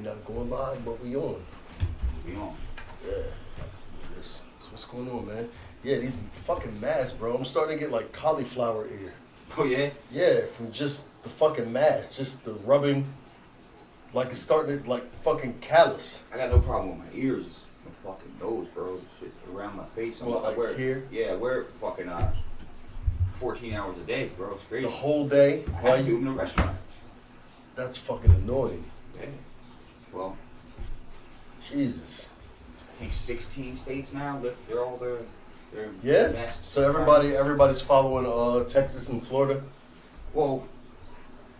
We not going live, but we on. We on. Yeah. This what's going on, man. Yeah, these fucking masks, bro. I'm starting to get like cauliflower ear. Oh, yeah? Yeah, from just the fucking mask, just the rubbing. Like it's starting to like fucking callus. I got no problem with my ears. It's my fucking nose, bro. Shit around my face. Well, like I wear here? Yeah, I wear it for fucking 14 hours a day, bro. It's crazy. The whole day. I have to in a restaurant. That's fucking annoying. Yeah. Well, Jesus. I think 16 states now lift their Yeah. masks. So everybody's following Texas and Florida. Well,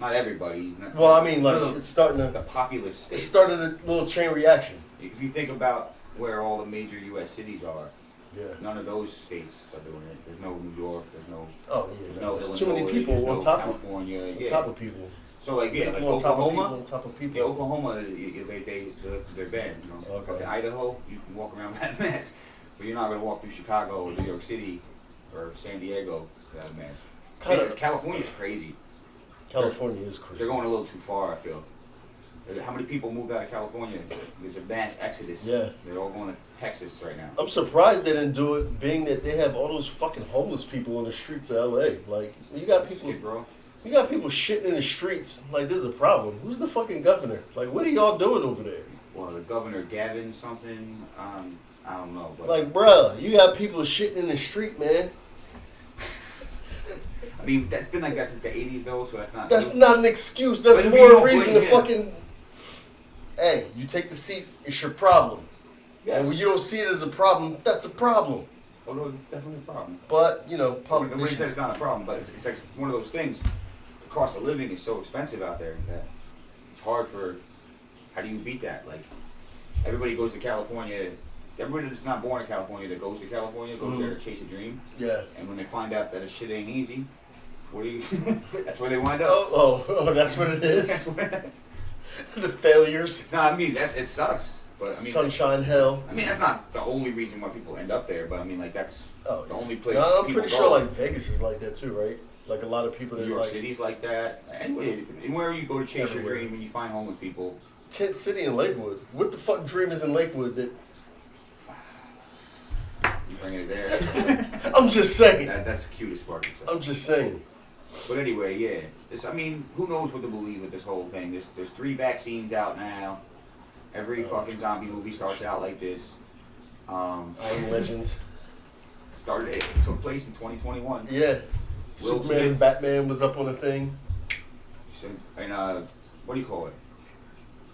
not everybody. Well, I mean, like it's starting the to. populous states. It started a little chain reaction. If you think about where all the major U.S. cities are, Yeah. none of those states are doing it. There's no New York. There's no. Oh yeah. There's No, no there's Illinois, too many people there's on no top California. of Yeah. top of people. So like People like on top of people Oklahoma. on top of people. Yeah, Oklahoma, they're banned. You know. Okay. Fucking Idaho, you can walk around with that mask, but you're not gonna walk through Chicago or New York City or San Diego without a mask. Kinda- California's crazy. California is crazy. They're going a little too far, I feel. How many people moved out of California? There's a mass exodus. Yeah. They're all going to Texas right now. I'm surprised they didn't do it, being that they have all those fucking homeless people on the streets of LA. Like you got people, Skid Row. you got people shitting in the streets. Like there's a problem. Who's the fucking governor? Like what are y'all doing over there? Well, the governor Gavin something. I don't know. But Like, bruh, you got people shitting in the street, man. I mean, that's been like that since the 80s, though, so that's not. That's not an excuse. That's But more you a don't reason to blame him. fucking. Hey, you take the seat. It's your problem. Yes. And when you don't see it as a problem, that's a problem. Oh, no, it's definitely a problem. But you know, Nobody says politicians. it's not a problem, but it's like one of those things. The cost of living is so expensive out there that it's hard for. How do you beat that? Like, everybody goes to California. Everybody that's not born in California that goes to California goes there to chase a dream. Yeah. And when they find out that a shit ain't easy, what do you? That's where they wind up. Oh, that's what it is. The failures. It's not. I mean, it sucks. But I mean, Sunshine, hell. I mean, that's not the only reason why people end up there. But I mean, like that's Oh, the only place. No, I'm people pretty go. sure like Vegas is like that too, right? Like a lot of people that New York like City's like that. Anyway, anywhere you go to chase Everywhere. your dream and you find homeless people. Tent City in Lakewood. What the fuck dream is in Lakewood that? You bringing it there. I'm just saying. That's the cutest part. Of I'm just saying. But anyway, yeah. I mean, who knows what to believe with this whole thing? There's 3 vaccines out now. Every fucking zombie movie starts out like this. I am Legend. It took place in 2021. Yeah. Will Superman Smith. and Batman was up on a thing. And what do you call it?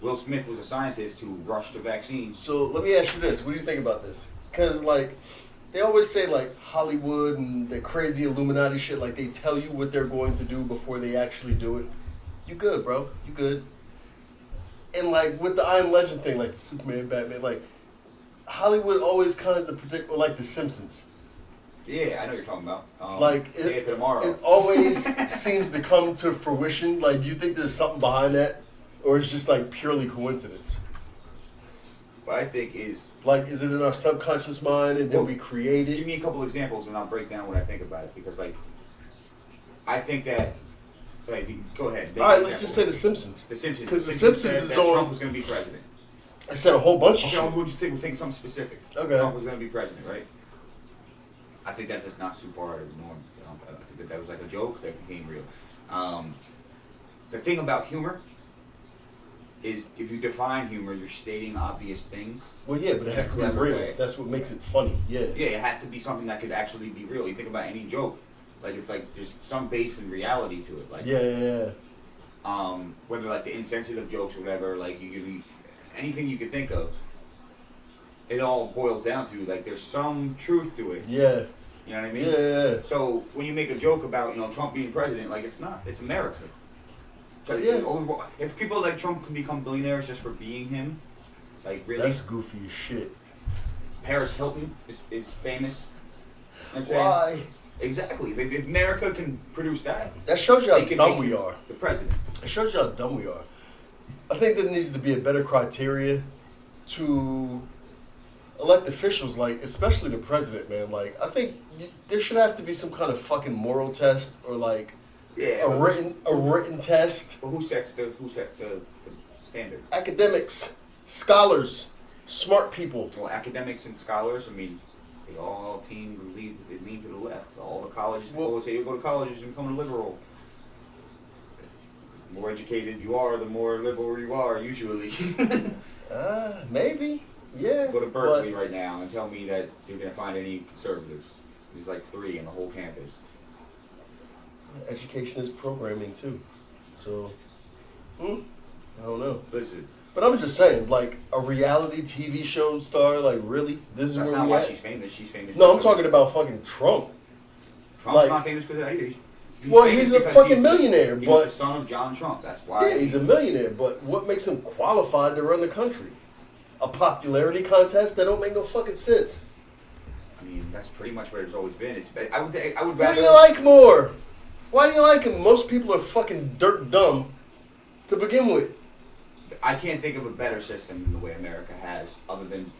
Will Smith was a scientist who rushed the vaccine. So let me ask you this: what do you think about this? Because like, they always say like Hollywood and the crazy Illuminati shit. Like they tell you what they're going to do before they actually do it. You good, bro? You good? And like with the I Am Legend thing, like the Superman, Batman, like Hollywood always kinds to predict, or like The Simpsons. Yeah, I know what you're talking about. Like Day After Tomorrow. it always seems to come to fruition. Like, do you think there's something behind that, or it's just like purely coincidence? What I think is, Like, is it in our subconscious mind and then we create give it? me a couple examples and I'll break down what I think about it. Because like, I think that, like, go ahead. All right, let's just say The Simpsons. The Simpsons. Because The Simpsons is said that Trump on. was going to be president. I said a whole bunch of Okay, shit. we'll just think something specific. Okay. Trump was going to be president, right? I think that that's not too far out of the norm. I think that was like a joke that became real. The thing about humor is if you define humor, you're stating obvious things. Well, yeah, but it has to be Clever real. way. That's what makes it funny. Yeah. Yeah, it has to be something that could actually be real. You think about any joke, like it's like there's some base in reality to it. Like Yeah. whether like the insensitive jokes or whatever, like anything you could think of, it all boils down to like there's some truth to it. Yeah. You know what I mean? Yeah. So when you make a joke about Trump being president, like it's not, it's America. So Yeah. if people like Trump can become billionaires just for being him, like really, That's goofy as shit. Paris Hilton is famous. You know what I'm saying? Why? Exactly. If America can produce that, That shows you how they can dumb make we you are. the president. It shows you how dumb we are. I think there needs to be a better criteria to elect officials, like especially the president, man. Like I think there should have to be some kind of fucking moral test or like Yeah. a written test. But who sets the standard. Academics, scholars, smart people. Well, academics and scholars, I mean, they all lean to the left. All the colleges, people say you go to college and become a liberal. The more educated you are, the more liberal you are, usually. Maybe. Yeah. Go to Berkeley right now and tell me that you're going to find any conservatives. There's like 3 in the whole campus. Education is programming too. So, I don't know. Listen. But I'm just saying, like, a reality TV show star, like, really? This is That's where not we why at? she's famous. She's famous. No, I'm talking about fucking Trump. Trump's not famous because of that either. He's a fucking millionaire, He's but the son of John Trump. That's why. Yeah, he's a millionaire, but what makes him qualified to run the country? A popularity contest? That don't make no fucking sense. I mean, that's pretty much where it's always been. I would Who rather. do you like more? Why do you like him? Most people are fucking dirt dumb to begin with. I can't think of a better system than the way America has, other than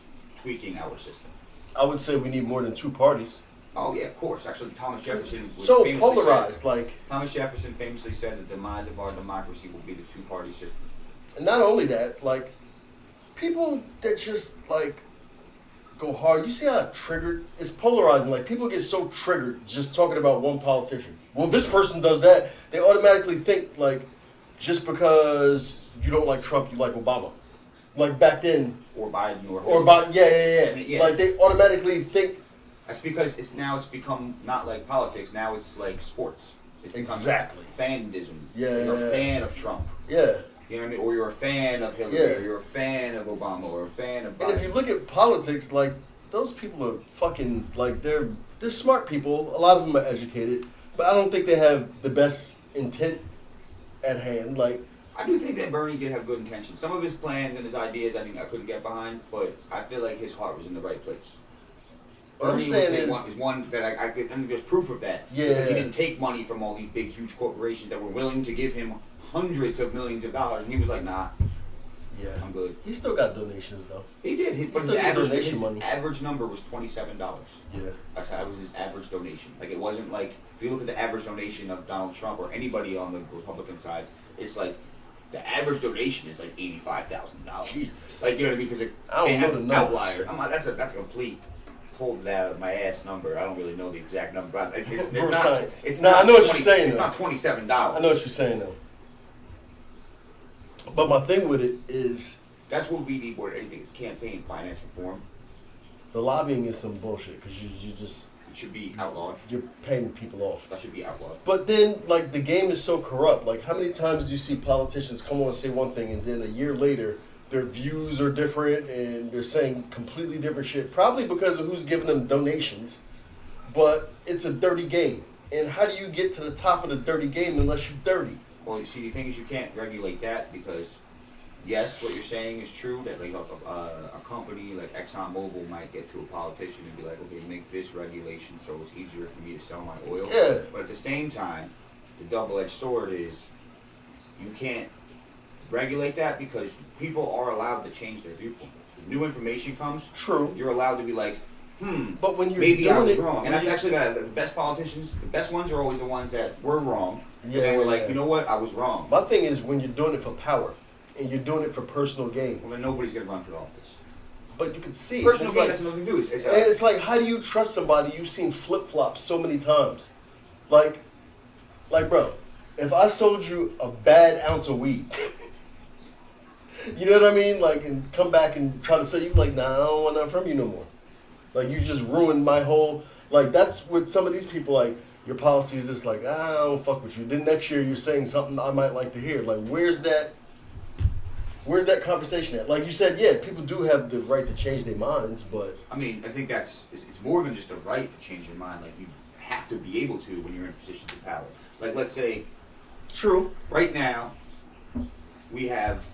tweaking our system. I would say we need more than 2 parties. Oh yeah, of course. Actually, Thomas Jefferson It's was so famously polarized, said, Thomas Jefferson famously said the demise of our democracy will be the 2-party system. And not only that, like, people that just, like, go hard. You see how triggered? It's polarizing. Like, people get so triggered just talking about one politician. Well, this person does that. They automatically think, like, just because you don't like Trump, you like Obama. Like, back then. Or Biden. Or Biden. Yeah. I mean, yes. Like, they automatically think. That's because it's become not like politics. Now it's like sports. It's Exactly. Fandism. Yeah. You're a fan of Trump. Yeah. You know what I mean? Or you're a fan of Hillary. Yeah. Or you're a fan of Obama. Or a fan of Biden. And if you look at politics, like, those people are fucking, like, they're smart people. A lot of them are educated. But I don't think they have the best intent at hand. Like, I do think that Bernie did have good intentions. Some of his plans and his ideas, I mean, I couldn't get behind, but I feel like his heart was in the right place. what I'm saying is one that I think there's proof of that. Yeah. Because he didn't take money from all these big, huge corporations that were willing to give him hundreds of millions of dollars, and he was like, nah, yeah, I'm good. He still got donations, though. He did. But still get donation money. average number was $27. Yeah. That was his average donation. Like, it wasn't like, if you look at the average donation of Donald Trump or anybody on the Republican side, it's like, the average donation is like $85,000. Jesus. Like, you know what I mean? Because they have outliers. That's a complete pulled out of my ass number. I don't really know the exact number, but it's not. It's not. I know what you're saying. It's not $27. I know what you're saying, though. But my thing with it is that's what we need more than anything. It's campaign finance reform. the lobbying is some bullshit because you just it should be outlawed. You're paying people off. That should be outlawed. But then, like, the game is so corrupt. Like, how many times do you see politicians come on and say one thing, and then a year later, their views are different, and they're saying completely different shit? Probably because of who's giving them donations. But it's a dirty game. And how do you get to the top of the dirty game unless you're dirty? Well, you see, the thing is, you can't regulate that because, yes, what you're saying is true. That like a company like ExxonMobil might get to a politician and be like, okay, make this regulation so it's easier for me to sell my oil. Yeah. But at the same time, the double-edged sword is you can't regulate that because people are allowed to change their viewpoint. If new information comes. True. You're allowed to be like, but when you're maybe doing I was it, wrong. And that's actually the best politicians, the best ones are always the ones that were wrong. Yeah. And then we're like, you know what, I was wrong. My thing is when you're doing it for power and you're doing it for personal gain. Well, then nobody's going to run for office. But you can see personal it's gain like, has nothing to do with it. It's like, how do you trust somebody you've seen flip-flop so many times? Like, bro, if I sold you a bad ounce of weed, you know what I mean? Like, and come back and try to sell you, like, nah, I don't want that from you no more. Like, you just ruined my whole, like, that's what some of these people, like, your policy is this, like, I don't fuck with you. Then next year you're saying something I might like to hear. Like, where's that conversation at? Like you said, yeah, people do have the right to change their minds, but... I mean, I think it's more than just a right to change your mind. Like, you have to be able to when you're in positions of power. Like, let's say... True. Right now, we have,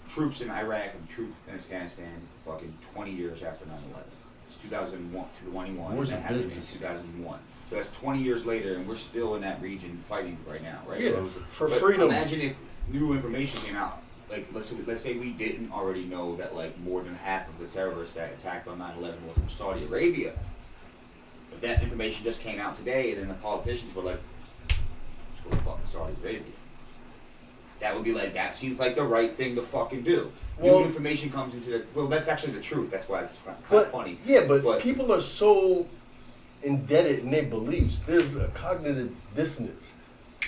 troops in Iraq and troops in Afghanistan fucking 20 years after 9/11. It's 2021. Where's and the that happened business? in 2001. So that's 20 years later, and we're still in that region fighting right now, right? Yeah, for but freedom. Imagine if new information came out. Like, let's say we didn't already know that, like, more than half of the terrorists that attacked on 9/11 were from Saudi Arabia. If that information just came out today, and then the politicians were like, let's go to fucking Saudi Arabia. that would be like, that seems like the right thing to fucking do. Well, new information comes into the, well, that's actually the truth. That's why it's kind of funny. Yeah, but people are so indebted in their beliefs. There's a cognitive dissonance.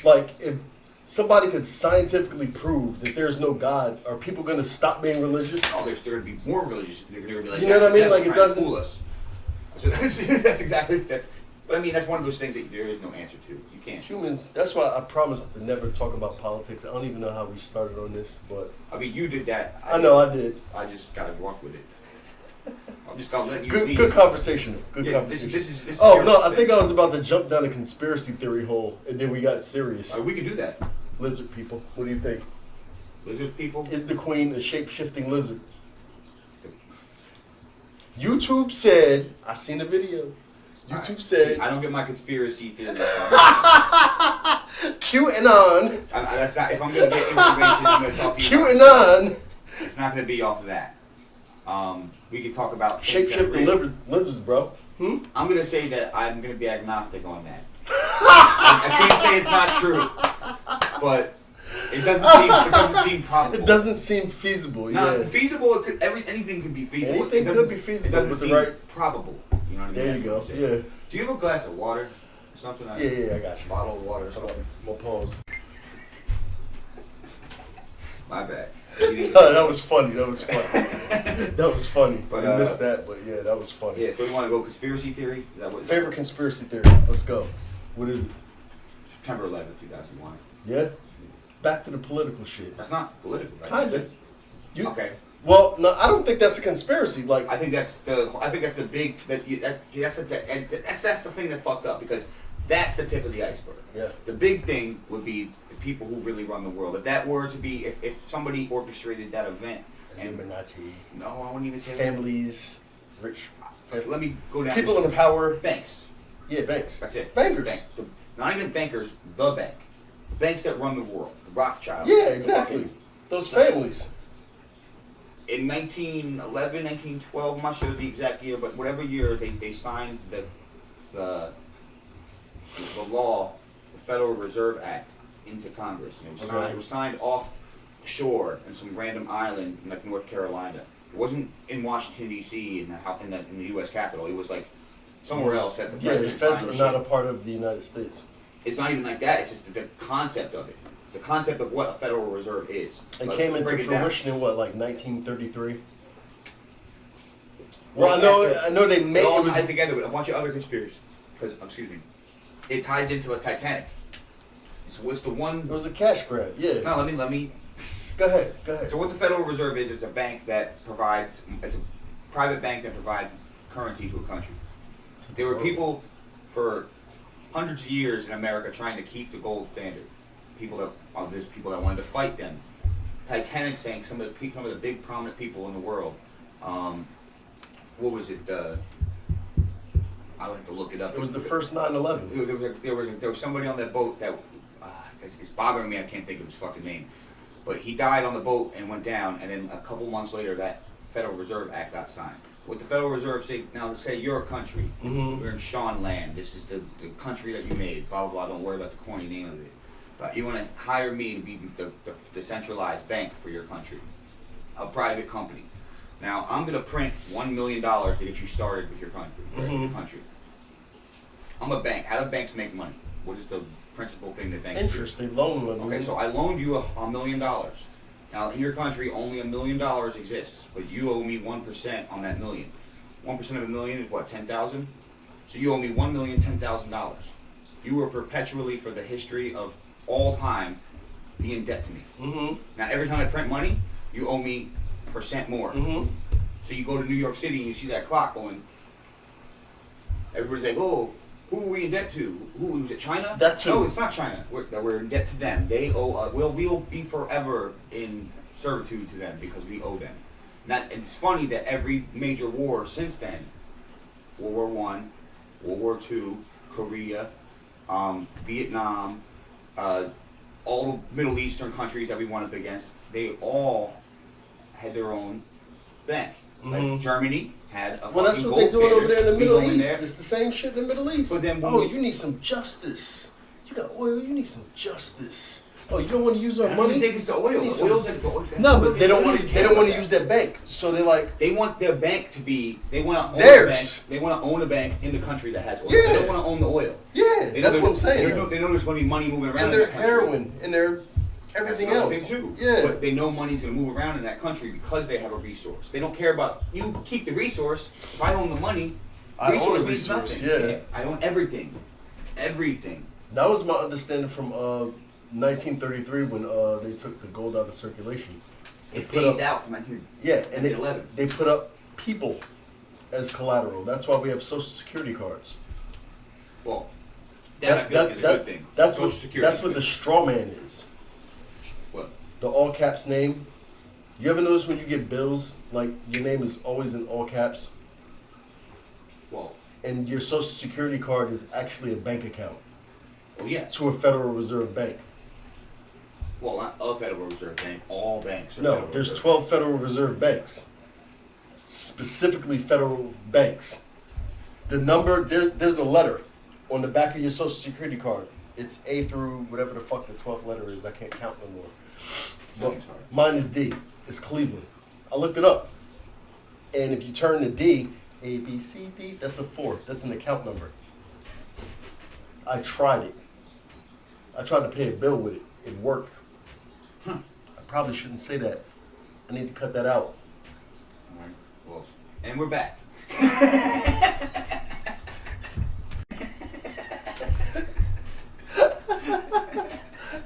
Like, if somebody could scientifically prove that there's no God, are people going to stop being religious? Oh, they're going to be more religious. They're going to be like, you know what I mean? Like, it doesn't fool us. So that's exactly, but I mean, that's one of those things that there is no answer to. You can't. Humans, that's why I promised to never talk about politics. I don't even know how we started on this, but... I mean, you did that. I know, I did. I just got to walk with it. I'm just going to let you Good, lead. good conversation. Good conversation. This is oh, no, I think I was about to jump down a conspiracy theory hole, and then we got serious. We could do that. Lizard people. What do you think? Lizard people? Is the queen a shape-shifting lizard? YouTube said, I seen a video. YouTube said... I don't get my conspiracy theories. QAnon. That's not, if I'm going to get information, I'm going to talk to you QAnon. It's not going to be off of that. We could talk about... Shape-shifting lizards, bro. I'm going to say that I'm going to be agnostic on that. I can't say it's not true, but it doesn't seem probable. It doesn't seem feasible. No, feasible. Anything could be feasible. Anything could be feasible. It doesn't seem right probable. You know what I mean? There you go. Yeah. Do you have a glass of water or something? Yeah, I got you. Bottle of water or something. More pause. My bad. That was funny. That was funny. But I missed that, but yeah, that was funny. Yeah. So you want to go conspiracy theory? Is that what favorite conspiracy theory? Let's go. What is it? September 11th, 2001. Yeah. Back to the political shit. That's not political. Right? Kinda. Okay. Well, no, I don't think that's a conspiracy. Like, I think that's the big that's the thing that's fucked up, because that's the tip of the iceberg. Yeah. The big thing would be the people who really run the world. If that were to be, if somebody orchestrated that event, Illuminati. No, I wouldn't even say families, rich. Let me go down. People in power. Banks. Yeah, banks. That's it. Bankers. Not even bankers. The bank. The banks that run the world. The Rothschilds. Yeah, exactly. Those families. In 1911, 1912, I'm not sure the exact year, but whatever year they signed the law, the Federal Reserve Act, into Congress. And it was signed offshore in some random island in like North Carolina. It wasn't in Washington D.C. in the U.S. Capitol. It was like somewhere else that the president the feds signed. are not a part of the United States. It's not even like that. It's just the concept of it. The concept of what a Federal Reserve is. It came into fruition in what, like 1933? Well, I know they made it all it was tied together with a bunch of other conspiracies. Because, it ties into the Titanic. So it's the one. It was a cash grab. Yeah. No, let me. Go ahead. So what the Federal Reserve is, it's a bank that provides. It's a private bank that provides currency to a country. There were people for hundreds of years in America trying to keep the gold standard. There's people that wanted to fight them. Titanic sank. Some of the big prominent people in the world. What was it? I would have to look it up. It was the first 9/11. There was somebody on that boat that it's bothering me. I can't think of his fucking name, but he died on the boat and went down. And then a couple months later, that Federal Reserve Act got signed. What the Federal Reserve say now? Let's say you're a country. We're in Sean Land. This is the country that you made. Blah blah blah. Don't worry about the corny name of it. But you want to hire me to be the centralized bank for your country, a private company. Now, I'm going to print $1 million to get you started with your country. I'm a bank. How do banks make money? What is the principal thing that banks Interest. They loan money. Okay, so I loaned you $1 million. Now, in your country, only $1 million exists, but you owe me 1% on that million. 1% of $1 million is what, 10,000? So you owe me $1,010,000. You were perpetually, for the history of all time, be in debt to me. Now, every time I print money, you owe me % more. So you go to New York City and you see that clock going. Everybody's like, "Oh, who are we in debt to? Who was it? China? That's who. No, it's not China. We're in debt to them. They owe. We'll be forever in servitude to them because we owe them." And it's funny that every major war since then, World War I, World War II, Korea, Vietnam, all the Middle Eastern countries that we went up against, they all had their own bank. Like Germany had a well, that's what they're doing over there in the Middle East. It's the same shit in the Middle East. But then you need some justice. You got oil, you need some justice. Oh, you don't want to use our I don't money? even think it's the oil. The oil's like the oil. No, but they don't want to. They don't want to use that bank. So they're like, they want their bank to be. They want to own theirs. a bank. They want to own a bank in the country that has oil. Yeah. They don't want to own the oil. yeah, that's what I'm saying. They know there's going to be money moving around. And in their that country. heroin and their everything That's another else. thing too. Yeah. But they know money's going to move around in that country because they have a resource. They don't care about you. Keep the resource. If I own the money, I own resource the means resource, nothing. yeah. I own everything. Everything. That was my understanding from 1933 when they took the gold out of circulation. They It put phased up- out from 19. Yeah, and 1911. they put up people as collateral. That's why we have Social Security cards. Well, that I feel like is a good thing. That's Social what Security that's is what good. the straw man is. What? The all caps name. You ever notice when you get bills, like your name is always in all caps, Well, and your Social Security card is actually a bank account oh yeah. to a Federal Reserve Bank. Well, not a Federal Reserve Bank. All banks are No, Federal there's Reserve 12 Federal Reserve banks. Specifically federal banks. The number, there's a letter on the back of your Social Security card. It's A through whatever the fuck the 12th letter is. I can't count no more. But Mine's hard. mine is D. It's Cleveland. I looked it up. And if you turn the D, A, B, C, D, that's a 4. That's an account number. I tried it. I tried to pay a bill with it. It worked. Huh. I probably shouldn't say that. I need to cut that out. All right. Well, and we're back.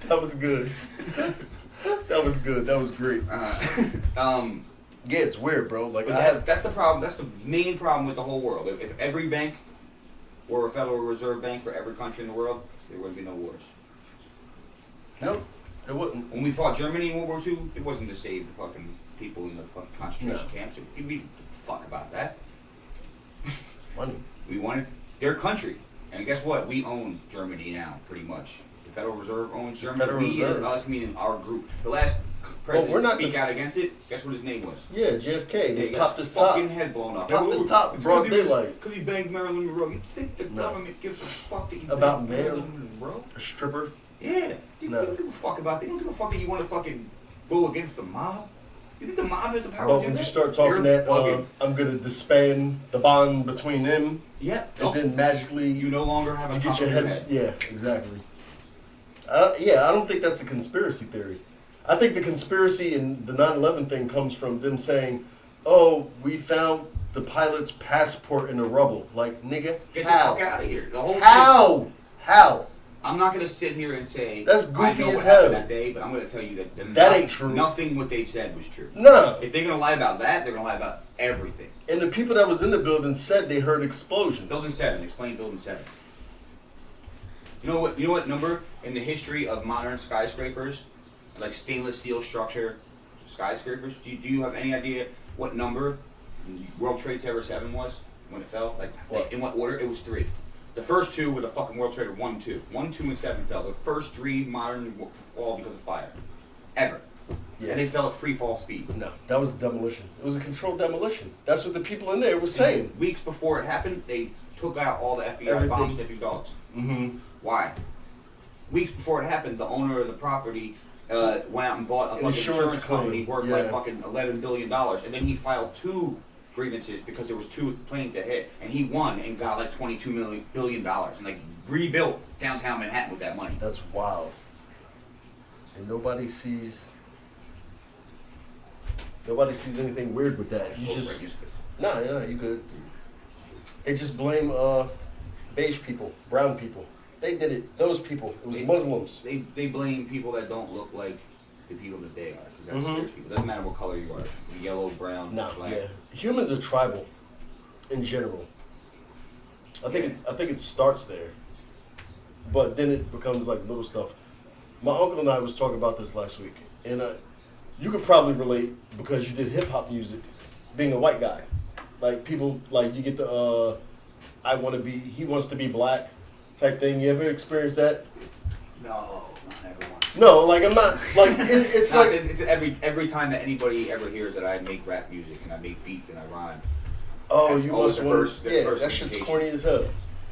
That was good. That was good. That was great. Yeah, it's weird, bro. Like But that's the problem. That's the main problem with the whole world. If every bank were a Federal Reserve Bank for every country in the world, there wouldn't be no wars. Nope, it wouldn't. When we fought Germany in World War II, it wasn't to save the fucking people in the fucking concentration No. camps. We didn't give a fuck about that. Money. We wanted their country. And guess what? We own Germany now, pretty much. The Federal Reserve owns Germany. Federal We Reserve. as us, meaning our group. The last president we're to not speak the- out against it, guess what his name was? Yeah, JFK. Yeah, They he got popped his his top. fucking head blown off. Popped his Oh, top, it's broad 'cause he was- daylight. Because he banged Marilyn Monroe. You think the No. government gives a fuck that you About banged Marilyn Monroe? A stripper. Yeah. They No. don't give a fuck about. They don't give a fuck that you want to fucking go against the mob. You think the mob has the power But to do when that? you start talking You're that, bugging. I'm gonna disband the bond between them, Yeah. and then magically you no longer have a you top get your of head. Yeah, exactly. I don't think that's a conspiracy theory. I think the conspiracy in the 9/11 thing comes from them saying, "Oh, we found the pilot's passport in the rubble." Like, nigga, Get how? the fuck out of here. The whole thing. How? I'm not gonna sit here and say That's I goofy know as what happened hell. that day, but I'm gonna tell you that That ain't true. Nothing what they said was true. No. If they're gonna lie about that, they're gonna lie about everything. And the people that was in the building said they heard explosions. Building 7. Explain Building 7. You know what? You know what number in the history of modern skyscrapers, like stainless steel structure skyscrapers? Do you have any idea what number World Trade Center 7 was when it fell? Like What? in what order? It was 3. The first 2 were the fucking World Trade 1 and 2. 1, 2, and 7 fell. The first 3 modern fall because of fire, ever. Yeah. And they fell at free fall speed. No, that was a demolition. It was a controlled demolition. That's what the people in there were saying. Weeks before it happened, they took out all the FBI Everything. bomb sniffing dogs. Mm-hmm. Why? Weeks before it happened, the owner of the property went out and bought a fucking insurance claim. company worth Yeah. like fucking $11 billion. And then he filed 2 grievances because there was 2 planes that hit. And he won and got like $22 billion and like rebuilt downtown Manhattan with that money. That's wild. And nobody sees anything weird with that. You just nah, you good. They just blame beige people, brown people. They did it. Those people. It was Muslims. They blame people that don't look like the people that they are. Because that Mhm. scares people. Doesn't matter what color you are. Yellow, brown, No, black. yeah. Humans are tribal, in general. I think it starts there, but then it becomes like little stuff. My uncle and I was talking about this last week, and you could probably relate because you did hip hop music, being a white guy. Like people, like you get the he wants to be black type thing. You ever experienced that? No, not ever once. No, like I'm not like it's No, like it's every time that anybody ever hears that I make rap music and I make beats and I rhyme. oh That's you always must the want first- the yeah first that shit's invitation. corny as hell.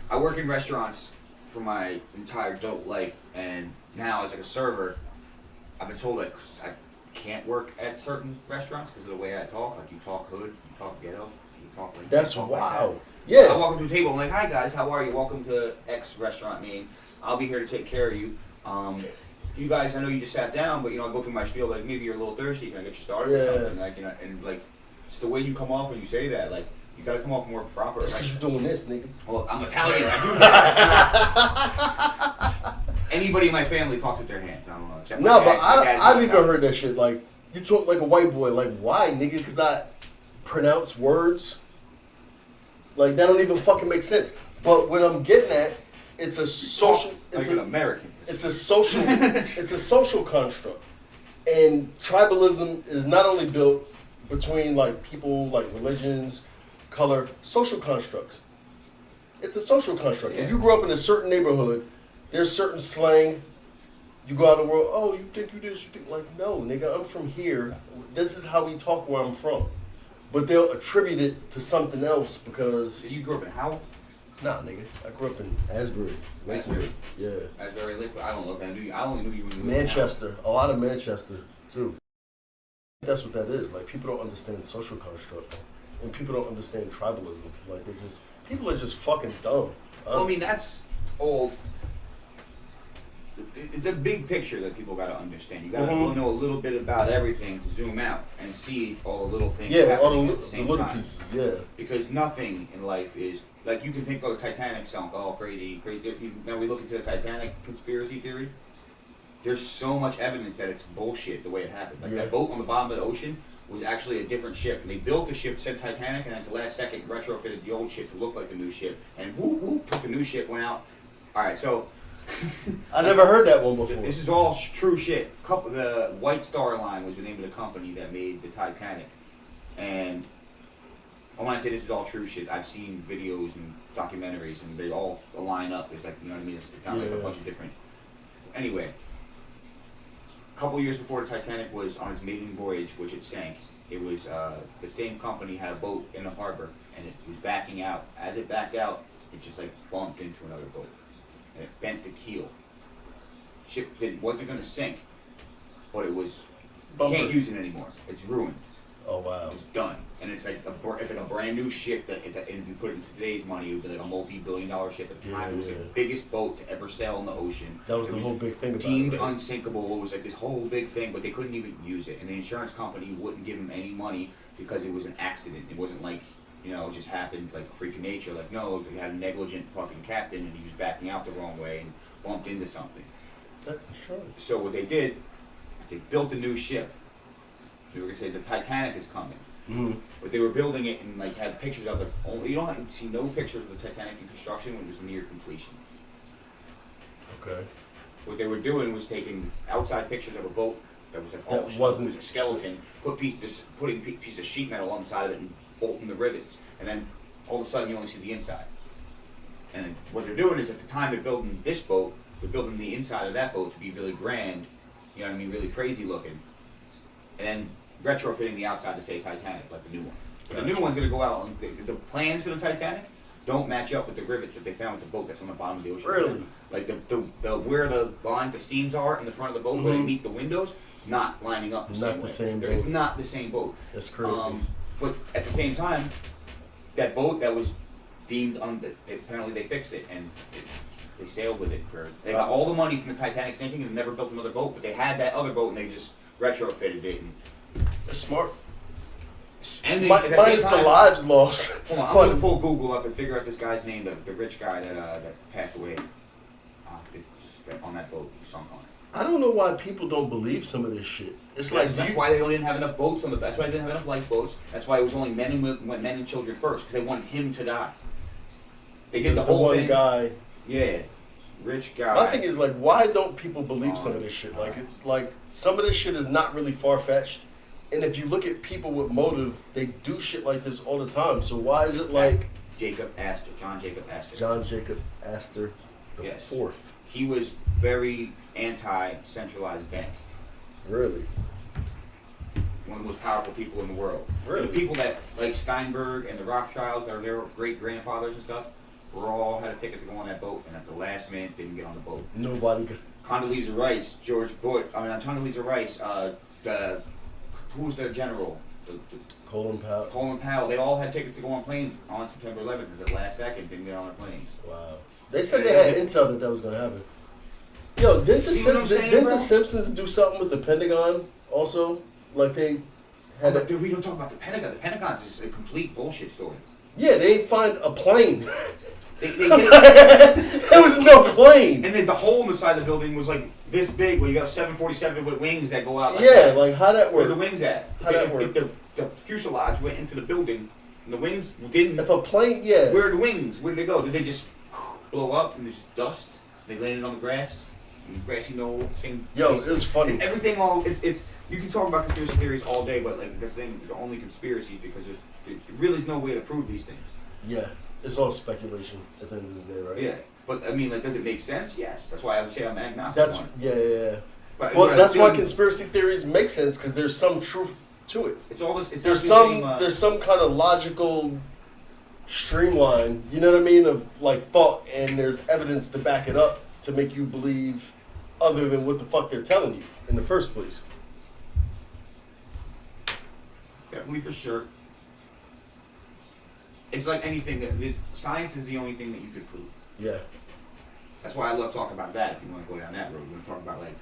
I work in restaurants for my entire adult life, and now as like a server, I've been told that I can't work at certain restaurants because of the way I talk. Like you talk hood, you talk ghetto, you talk like That's talk wow. Like yeah. I walk into a table. I'm like, "Hi guys, how are you? Welcome to X restaurant name. I'll be here to take care of you. You guys, I know you just sat down, but I go through my spiel. Like maybe you're a little thirsty. Can I get you started or something? Like and like it's the way you come off when you say that. Like you gotta come off more proper. It's because you're doing this, nigga. Well, I'm Italian. I do that. Anybody in my family talks with their hands. I don't know. Except No, my but dad, I've even heard that shit. Like, you talk like a white boy. Like, why, nigga? Because I pronounce words. Like, that don't even fucking make sense. But what I'm getting at, it's a social... It's an American. It's a social... it's a social construct. And tribalism is not only built between, like, people, like, religions, color, social constructs. It's a social construct. Yeah. If you grew up in a certain neighborhood... There's certain slang. You go out in the world, oh, you think you this, you think, like, no, nigga, I'm from here. This is how we talk where I'm from. But they'll attribute it to something else because... You grew up in Howell? Nah, nigga. I grew up in Asbury. Asbury? Yeah. Asbury, Lakewood? I don't know. I only knew you when you were Manchester. A lot of Manchester, too. That's what that is. Like, people don't understand social construct. And people don't understand tribalism. Like, people are just fucking dumb. Honestly. Well, I mean, that's all... It's a big picture that people got to understand. You got to know a little bit about everything to zoom out and see all the little things. Yeah, all at the same little time. pieces. Yeah. Because nothing in life is like you can think of the Titanic sunk, oh crazy. Now we look into the Titanic conspiracy theory. There's so much evidence that it's bullshit the way it happened. Like that boat on the bottom of the ocean was actually a different ship, and they built a ship said Titanic, and then at the last second retrofitted the old ship to look like the new ship, and whoop whoop, took the new ship, went out. All right, so. I never heard that one before. This is all true shit. The White Star Line was the name of the company that made the Titanic. And when I say this is all true shit, I've seen videos and documentaries, and they all line up. There's like, you know what I mean? It's not like a bunch of different... Anyway, a couple years before the Titanic was on its maiden voyage, which it sank, it was the same company had a boat in the harbor, and it was backing out. As it backed out, it just like bumped into another boat. And it bent the keel. Ship wasn't going to sink, but it was. Can't use it anymore. It's ruined. Oh wow! It's done, and it's like a brand new ship that if you put it into today's money, it would be like a multi-billion-dollar ship at the time. It was the biggest boat to ever sail in the ocean. That was the whole big thing about it. Deemed unsinkable. It was like this whole big thing, but they couldn't even use it, and the insurance company wouldn't give them any money because it was an accident. It wasn't like. It just happened like freaking nature. Like, no, we had a negligent fucking captain and he was backing out the wrong way and bumped into something. That's insurance. So what they did, they built a new ship. They were gonna say the Titanic is coming, but they were building it and like had pictures of it. You don't see no pictures of the Titanic in construction when it was near completion. Okay. What they were doing was taking outside pictures of a boat that was was a skeleton, putting piece of sheet metal on the side of it and bolting the rivets, and then all of a sudden you only see the inside. And what they're doing is at the time they're building this boat, they're building the inside of that boat to be really grand, you know what I mean, really crazy looking, and then retrofitting the outside to say Titanic, like the new one. But the new one's going to go out, and the plans for the Titanic don't match up with the rivets that they found with the boat that's on the bottom of the ocean. Really? Like the where the seams are in the front of the boat where they meet the windows, not lining up the same way. It's not the same boat. That's crazy. But at the same time, that boat that was deemed apparently they fixed it and they sailed with it for. They got all the money from the Titanic sinking and never built another boat, but they had that other boat and they just retrofitted it. And that's smart. And they, minus the lives lost. Hold on, I'm going to pull Google up and figure out this guy's name, the rich guy that passed away on that boat, sunk on it. I don't know why people don't believe some of this shit. It's like that's why they didn't have enough boats on the. That's why they didn't have enough lifeboats. That's why it was only men and children first because they wanted him to die. They did the whole one thing. Guy. Yeah, rich guy. My thing is like, why don't people believe some of this shit? Like some of this shit is not really far fetched. And if you look at people with motive, they do shit like this all the time. So why is it like John Jacob Astor the fourth? He was very anti-centralized bank. Really? One of the most powerful people in the world. Really? The people that, like Steinberg and the Rothschilds, are their great-grandfathers and stuff, were all had a ticket to go on that boat, and at the last minute didn't get on the boat. Nobody got. Condoleezza Rice, Condoleezza Rice, who was their general? Colin Powell. Colin Powell. They all had tickets to go on planes on September 11th, and at the last second didn't get on the planes. Wow. They said they had intel that was going to happen. Yo, didn't the Simpsons do something with the Pentagon also? Like they had Dude, we don't talk about the Pentagon. The Pentagon's just a complete bullshit story. Yeah, they didn't find a plane. There was no plane. And then the hole in the side of the building was like this big, where you got a 747 with wings that go out like that. Yeah, like how that work? Where the wings at? If the fuselage went into the building, and the wings didn't... If a plane, yeah. Where are the wings? Where did they go? Did they just blow up and just dust? They landed on the grass? And grassy knoll? Yo, it's funny. Everything it's you can talk about conspiracy theories all day, but like this thing is only conspiracies because there really is no way to prove these things. Yeah. It's all speculation at the end of the day, right? Yeah, but I mean, like, does it make sense? Yes. That's why I would say I'm agnostic. Yeah. But, well, that's why conspiracy theories make sense because there's some truth to it. It's all this. It's there's some kind of logical streamline. You know what I mean? Of like thought, and there's evidence to back it up to make you believe other than what the fuck they're telling you in the first place. Definitely for sure. It's like anything science is the only thing that you could prove. Yeah. That's why I love talking about that. If you want to go down that road, we're going to talk about like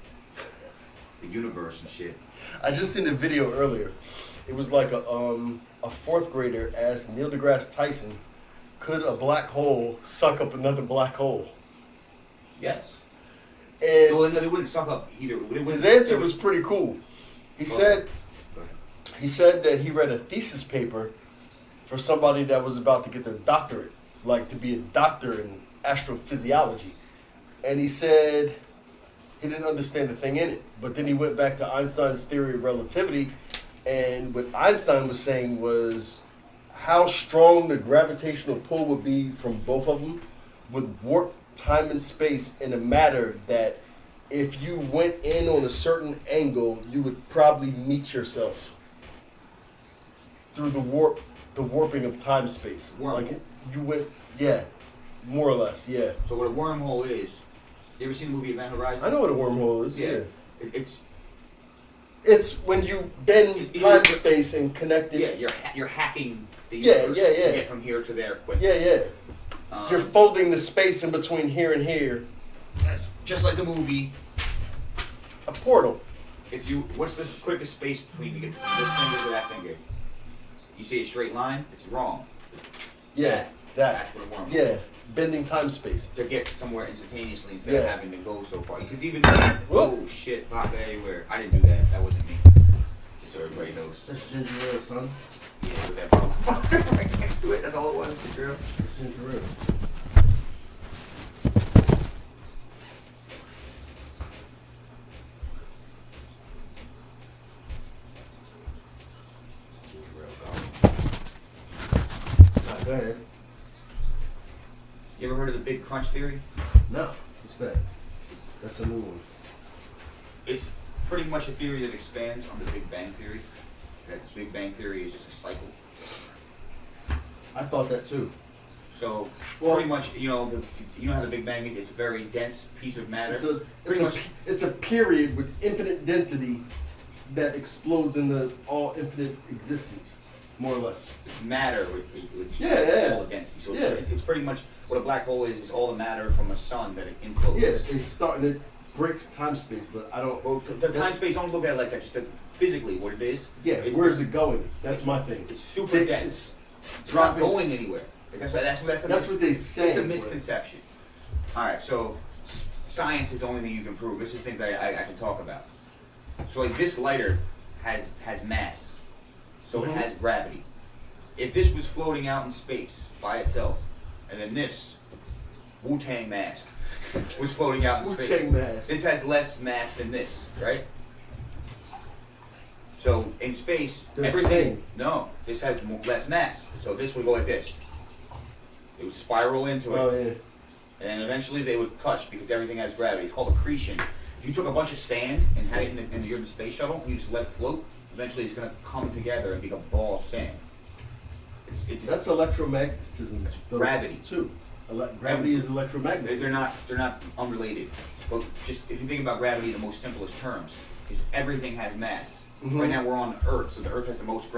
the universe and shit. I just seen a video earlier. It was like a fourth grader asked Neil deGrasse Tyson, "Could a black hole suck up another black hole?" Yes. And so they wouldn't suck up either. His answer was pretty cool. He said that he read a thesis paper for somebody that was about to get their doctorate, like to be a doctor in astrophysiology. And he said he didn't understand the thing in it. But then he went back to Einstein's theory of relativity, and what Einstein was saying was how strong the gravitational pull would be from both of them would warp time and space in a matter that if you went in on a certain angle, you would probably meet yourself through the warping of time space. Like you went, yeah, more or less, yeah. So what a wormhole is? You ever seen the movie Event Horizon? I know what a wormhole is. Yeah. It's when you bend time space and connect it. Yeah, you're hacking the universe to get from here to there quick. Yeah. You're folding the space in between here and here. That's just like the movie. A portal. What's the quickest space between to get from this finger to that finger? You see a straight line, it's wrong. That's what a wormhole. Yeah, bending time space. To get somewhere instantaneously instead of having to go so far. Because even oh shit, vodka everywhere. I didn't do that. That wasn't me. Just so everybody knows. That's ginger ale, son. Yeah, with that bottle right next to it. That's all it was. Ginger ale. It's ginger ale. Go ahead. You ever heard of the Big Crunch Theory? No. What's that? That's a new one. It's pretty much a theory that expands on the Big Bang Theory. That the Big Bang Theory is just a cycle. I thought that too. So pretty much, you know how the Big Bang is. It's a very dense piece of matter. It's a period with infinite density that explodes into all infinite existence. More or less. It's matter with all the density. So it's pretty much what a black hole is all the matter from a sun that it implodes. Yeah, it breaks time space, but I don't. Well, the time space, don't look at it like that. Just physically what it is. Yeah, where's it going? That's my thing. It's super dense. It's not going anywhere. That's what they say. It's a misconception. All right, so science is the only thing you can prove. This is things that I can talk about. So like this lighter has mass. So it has gravity. If this was floating out in space by itself, and then this Wu-Tang mask was floating out in space. Wu-Tang mask. This has less mass than this, right? So in space, everything. No, this has less mass. So this would go like this. It would spiral into it. Oh yeah. And eventually they would touch because everything has gravity. It's called accretion. If you took a bunch of sand and had it in your space shuttle and you just let it float, eventually it's going to come together and be a ball of sand. That's electromagnetism. It's gravity too. Gravity is electromagnetic. They're not unrelated. But just if you think about gravity in the most simplest terms, is everything has mass. Mm-hmm. Right now we're on Earth, so the Earth has the most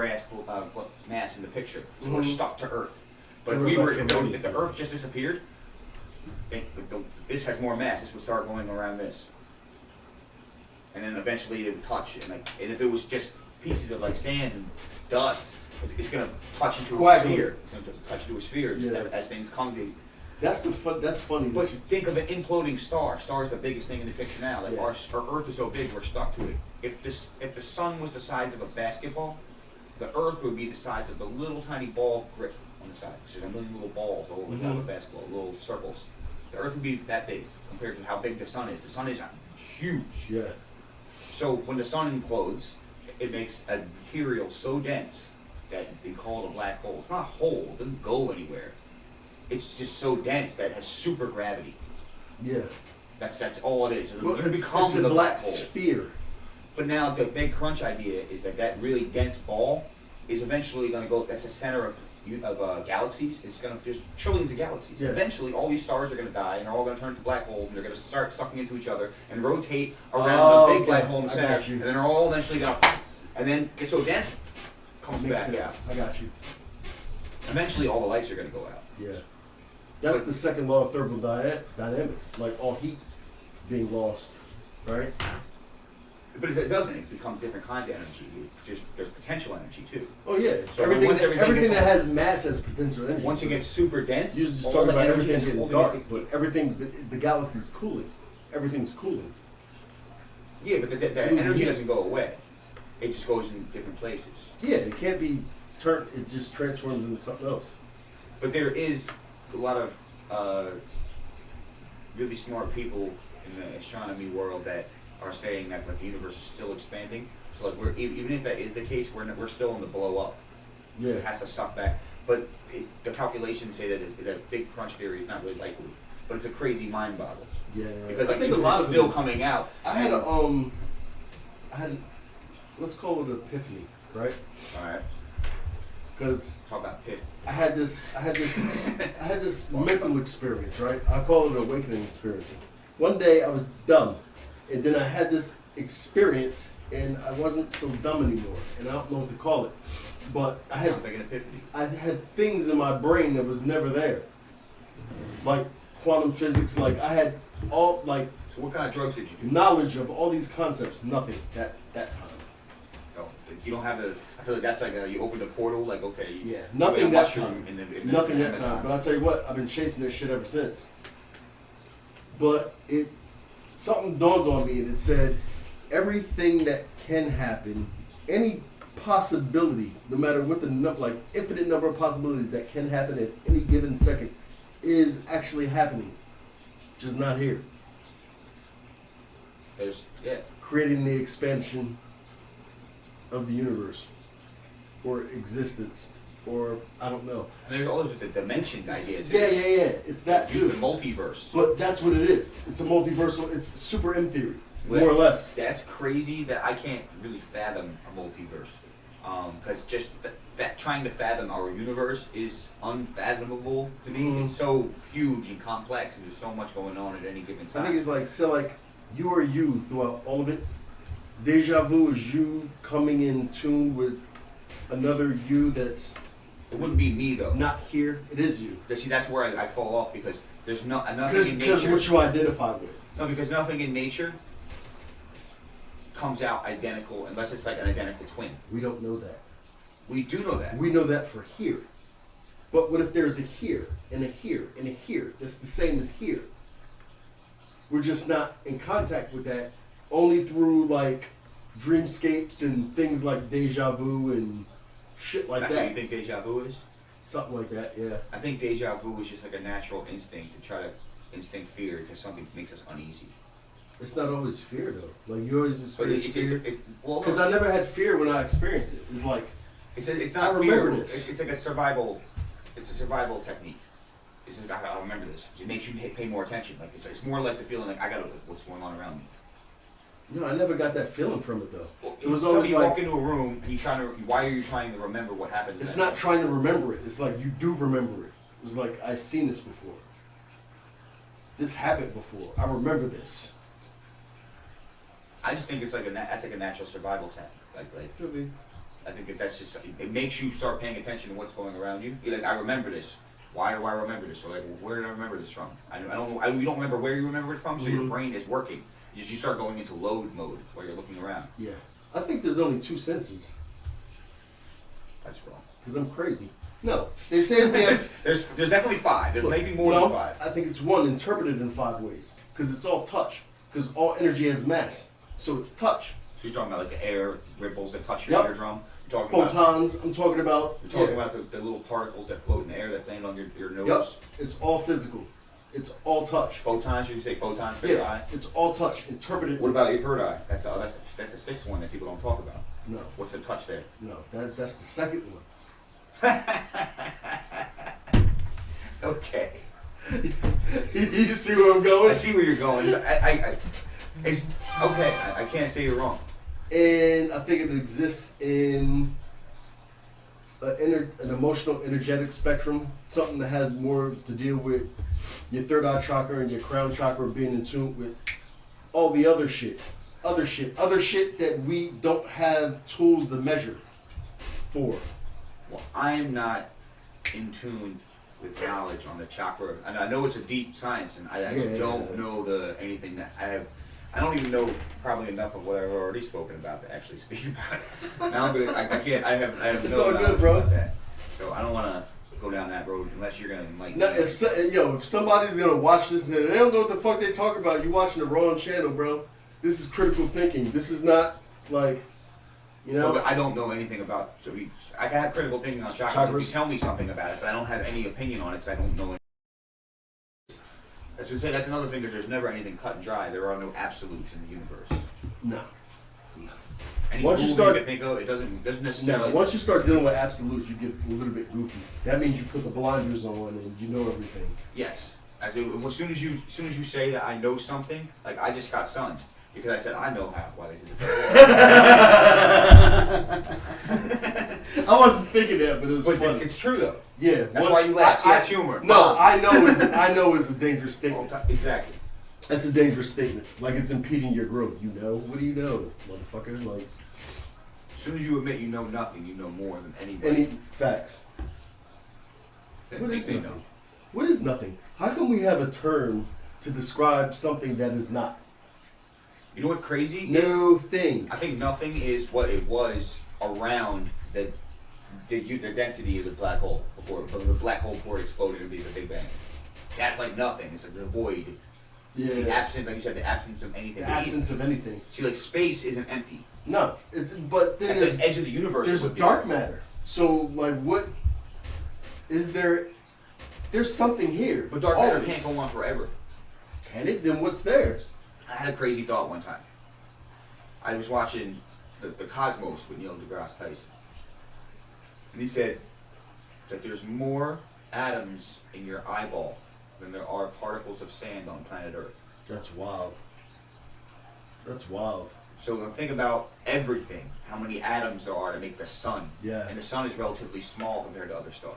mass in the picture. So we're stuck to Earth. But if the Earth just disappeared, this has more mass. This would start going around this, and then eventually it would touch. And if it was just pieces of like sand and dust, it's gonna touch into a sphere. It's gonna touch into a sphere as things come to. That's funny. But think of an imploding star. Star is the biggest thing in the picture now. Like our Earth is so big, we're stuck to it. If the sun was the size of a basketball, the Earth would be the size of the little tiny ball grip on the side. So there are a million little balls all over the top of a basketball, little circles. The Earth would be that big compared to how big the sun is. The sun is huge. Yeah. So when the sun implodes, it makes a material so dense that they call it a black hole. It's not a hole. It doesn't go anywhere. It's just so dense that it has super gravity. Yeah. That's all it is. Well, it becomes a black black hole. sphere. But now the big crunch idea is that really dense ball is eventually going to go. That's the center of galaxies. It's going to there's trillions of galaxies. Yeah. Eventually, all these stars are going to die, and they're all going to turn into black holes, and they're going to start sucking into each other and rotate around the big black hole in the center, and then they're all eventually going to, and then get so dense, comes Makes back sense. out. I got you. Eventually, all the lights are going to go out. Yeah. That's the second law of thermodynamics, like all heat being lost, right? But if it doesn't, it becomes different kinds of energy. There's potential energy too. Oh yeah. So everything gets, that has mass has potential energy. Once it gets super dense, you're just talking about everything getting dark, but everything, the galaxy's cooling. Everything's cooling. Yeah, but the energy doesn't go away. It just goes in different places. Yeah, it can't be turned. It just transforms into something else. But there is a lot of really smart people in the astronomy world that are saying that like the universe is still expanding. So like even if that is the case, we're still in the blow up. Yeah, it has to suck back. But the calculations say that a big crunch theory is not really likely. But it's a crazy mind boggle. Yeah, because I think a lot of still coming out. I had let's call it epiphany, right? All right. Because talk about piff. I had this mental experience, right? I call it an awakening experience. One day I was dumb, and then I had this experience, and I wasn't so dumb anymore, and I don't know what to call it. But sounds like an epiphany. I had things in my brain that was never there, like quantum physics. Like I had all like. So what kind of drugs did you do? Knowledge of all these concepts. Nothing that time. You don't have I feel like that's like you opened a portal. Like okay. Yeah, nothing that time. Nothing that time. But I'll tell you what, I've been chasing this shit ever since. But something dawned on me, and it said, everything that can happen, any possibility, no matter what infinite number of possibilities that can happen at any given second, is actually happening, just not here. Creating the expansion of the universe, or existence, or I don't know. And there's all the dimension idea too. Yeah. It's that too. The multiverse. But that's what it is. It's a multiversal. It's super M theory, more or less. That's crazy that I can't really fathom a multiverse. Because just that trying to fathom our universe is unfathomable to me. It's so huge and complex, and there's so much going on at any given time. I think it's like you are you throughout all of it. Deja vu is you coming in tune with another you that's. It wouldn't be me though. Not here. It is you. See, that's where I fall off because there's nothing in nature. Because what you identify with. No, because nothing in nature comes out identical unless it's like an identical twin. We don't know that. We do know that. We know that for here. But what if there's a here and a here and a here that's the same as here? We're just not in contact with that. Only through like dreamscapes and things like deja vu and shit like That's that. what you think deja vu is? Something like that, yeah. I think deja vu is just like a natural instinct to try to instinct fear because something makes us uneasy. It's not always fear though. Like you always experience fear. Because I never had fear when I experienced it. It's like it's not I fear. remember this. It's like a survival. It's a survival technique. It's like, I remember this. It makes you pay more attention. Like it's more like the feeling like I gotta what's going on around me. No, I never got that feeling from it though. Well, it was always you like walk into a room and why are you trying to remember what happened? It's not trying to remember it. It's like you do remember it. It's like I've seen this before. this happened before. I remember this. I just think it's like that's like a natural survival tactic. Like Could be. I think that that's just it makes you start paying attention to what's going around you. You're like, I remember this. Why do I remember this? So like, where did I remember this from? I don't know. You don't remember where you remember it from, so your brain is working. You start going into load mode where you're looking around. Yeah. I think there's only 2 senses. That's wrong. Because I'm crazy. No. They say we have... there's definitely 5. There's maybe more than 5. I think it's 1 interpreted in 5 ways. Because it's all touch. Because all energy has mass. So it's touch. So you're talking about like the air ripples that touch your eardrum? You're talking photons. I'm talking about... You're talking about the little particles that float in the air that land on your nose? Yep. It's all physical. It's all touch. Photons? You say photons for your eye? It's all touch. Interpreted. What about your third eye? That's the 6th one that people don't talk about. No. What's the touch there? No. That's the 2nd one. Okay. You see where I'm going? I see where you're going. It's okay. I can't say you're wrong. And I think it exists in an emotional, energetic spectrum. Something that has more to deal with your third eye chakra and your crown chakra being in tune with all the other shit that we don't have tools to measure for. Well, I'm not in tune with knowledge on the chakra, and I know it's a deep science, and I don't know anything that I have. I don't even know probably enough of what I've already spoken about to actually speak about it. Now I can't. I have it's no all knowledge good, bro. about that. So I don't want to go down that road unless you're gonna like. Now, if somebody's gonna watch this and they don't know what the fuck they talk about, you watching the wrong channel, bro. This is critical thinking. This is not like, you know. No, but I don't know anything about. So I can have critical thinking on chakras. If you tell me something about it, but I don't have any opinion on it because I don't know. That's another thing, that there's never anything cut and dry. There are no absolutes in the universe. No. Any once you rule start to think of, it doesn't necessarily. No, once you start dealing with absolutes, you get a little bit goofy. That means you put the blinders on and you know everything. Yes. As soon as you say that I know something, like I just got sunned because I said I know how. Why they did it. I wasn't thinking that, but it was funny. It's true though. Yeah. That's why you laugh. See, that's humor. No, I know it's a dangerous statement. Exactly. That's a dangerous statement. Like it's impeding your growth. You know? What do you know, motherfucker? Like. As soon as you admit you know nothing, you know more than anybody. Any facts. What is nothing? Know. What is nothing? How can we have a term to describe something that is not? You know what crazy is? No thing. I think nothing is what it was around the density of the black hole before the black hole exploded and be the Big Bang. That's like nothing. It's like the void. Yeah. The absence, like you said, the absence of anything. The absence of anything. See, like space isn't empty. No, but then at the edge of the universe. There's dark matter. So like, what is there? There's something here. But dark matter can't go on forever. Can it? Then what's there? I had a crazy thought one time. I was watching the Cosmos with Neil deGrasse Tyson, and he said that there's more atoms in your eyeball than there are particles of sand on planet Earth. That's wild. That's wild. So think about everything, how many atoms there are to make the sun. Yeah. And the sun is relatively small compared to other stars.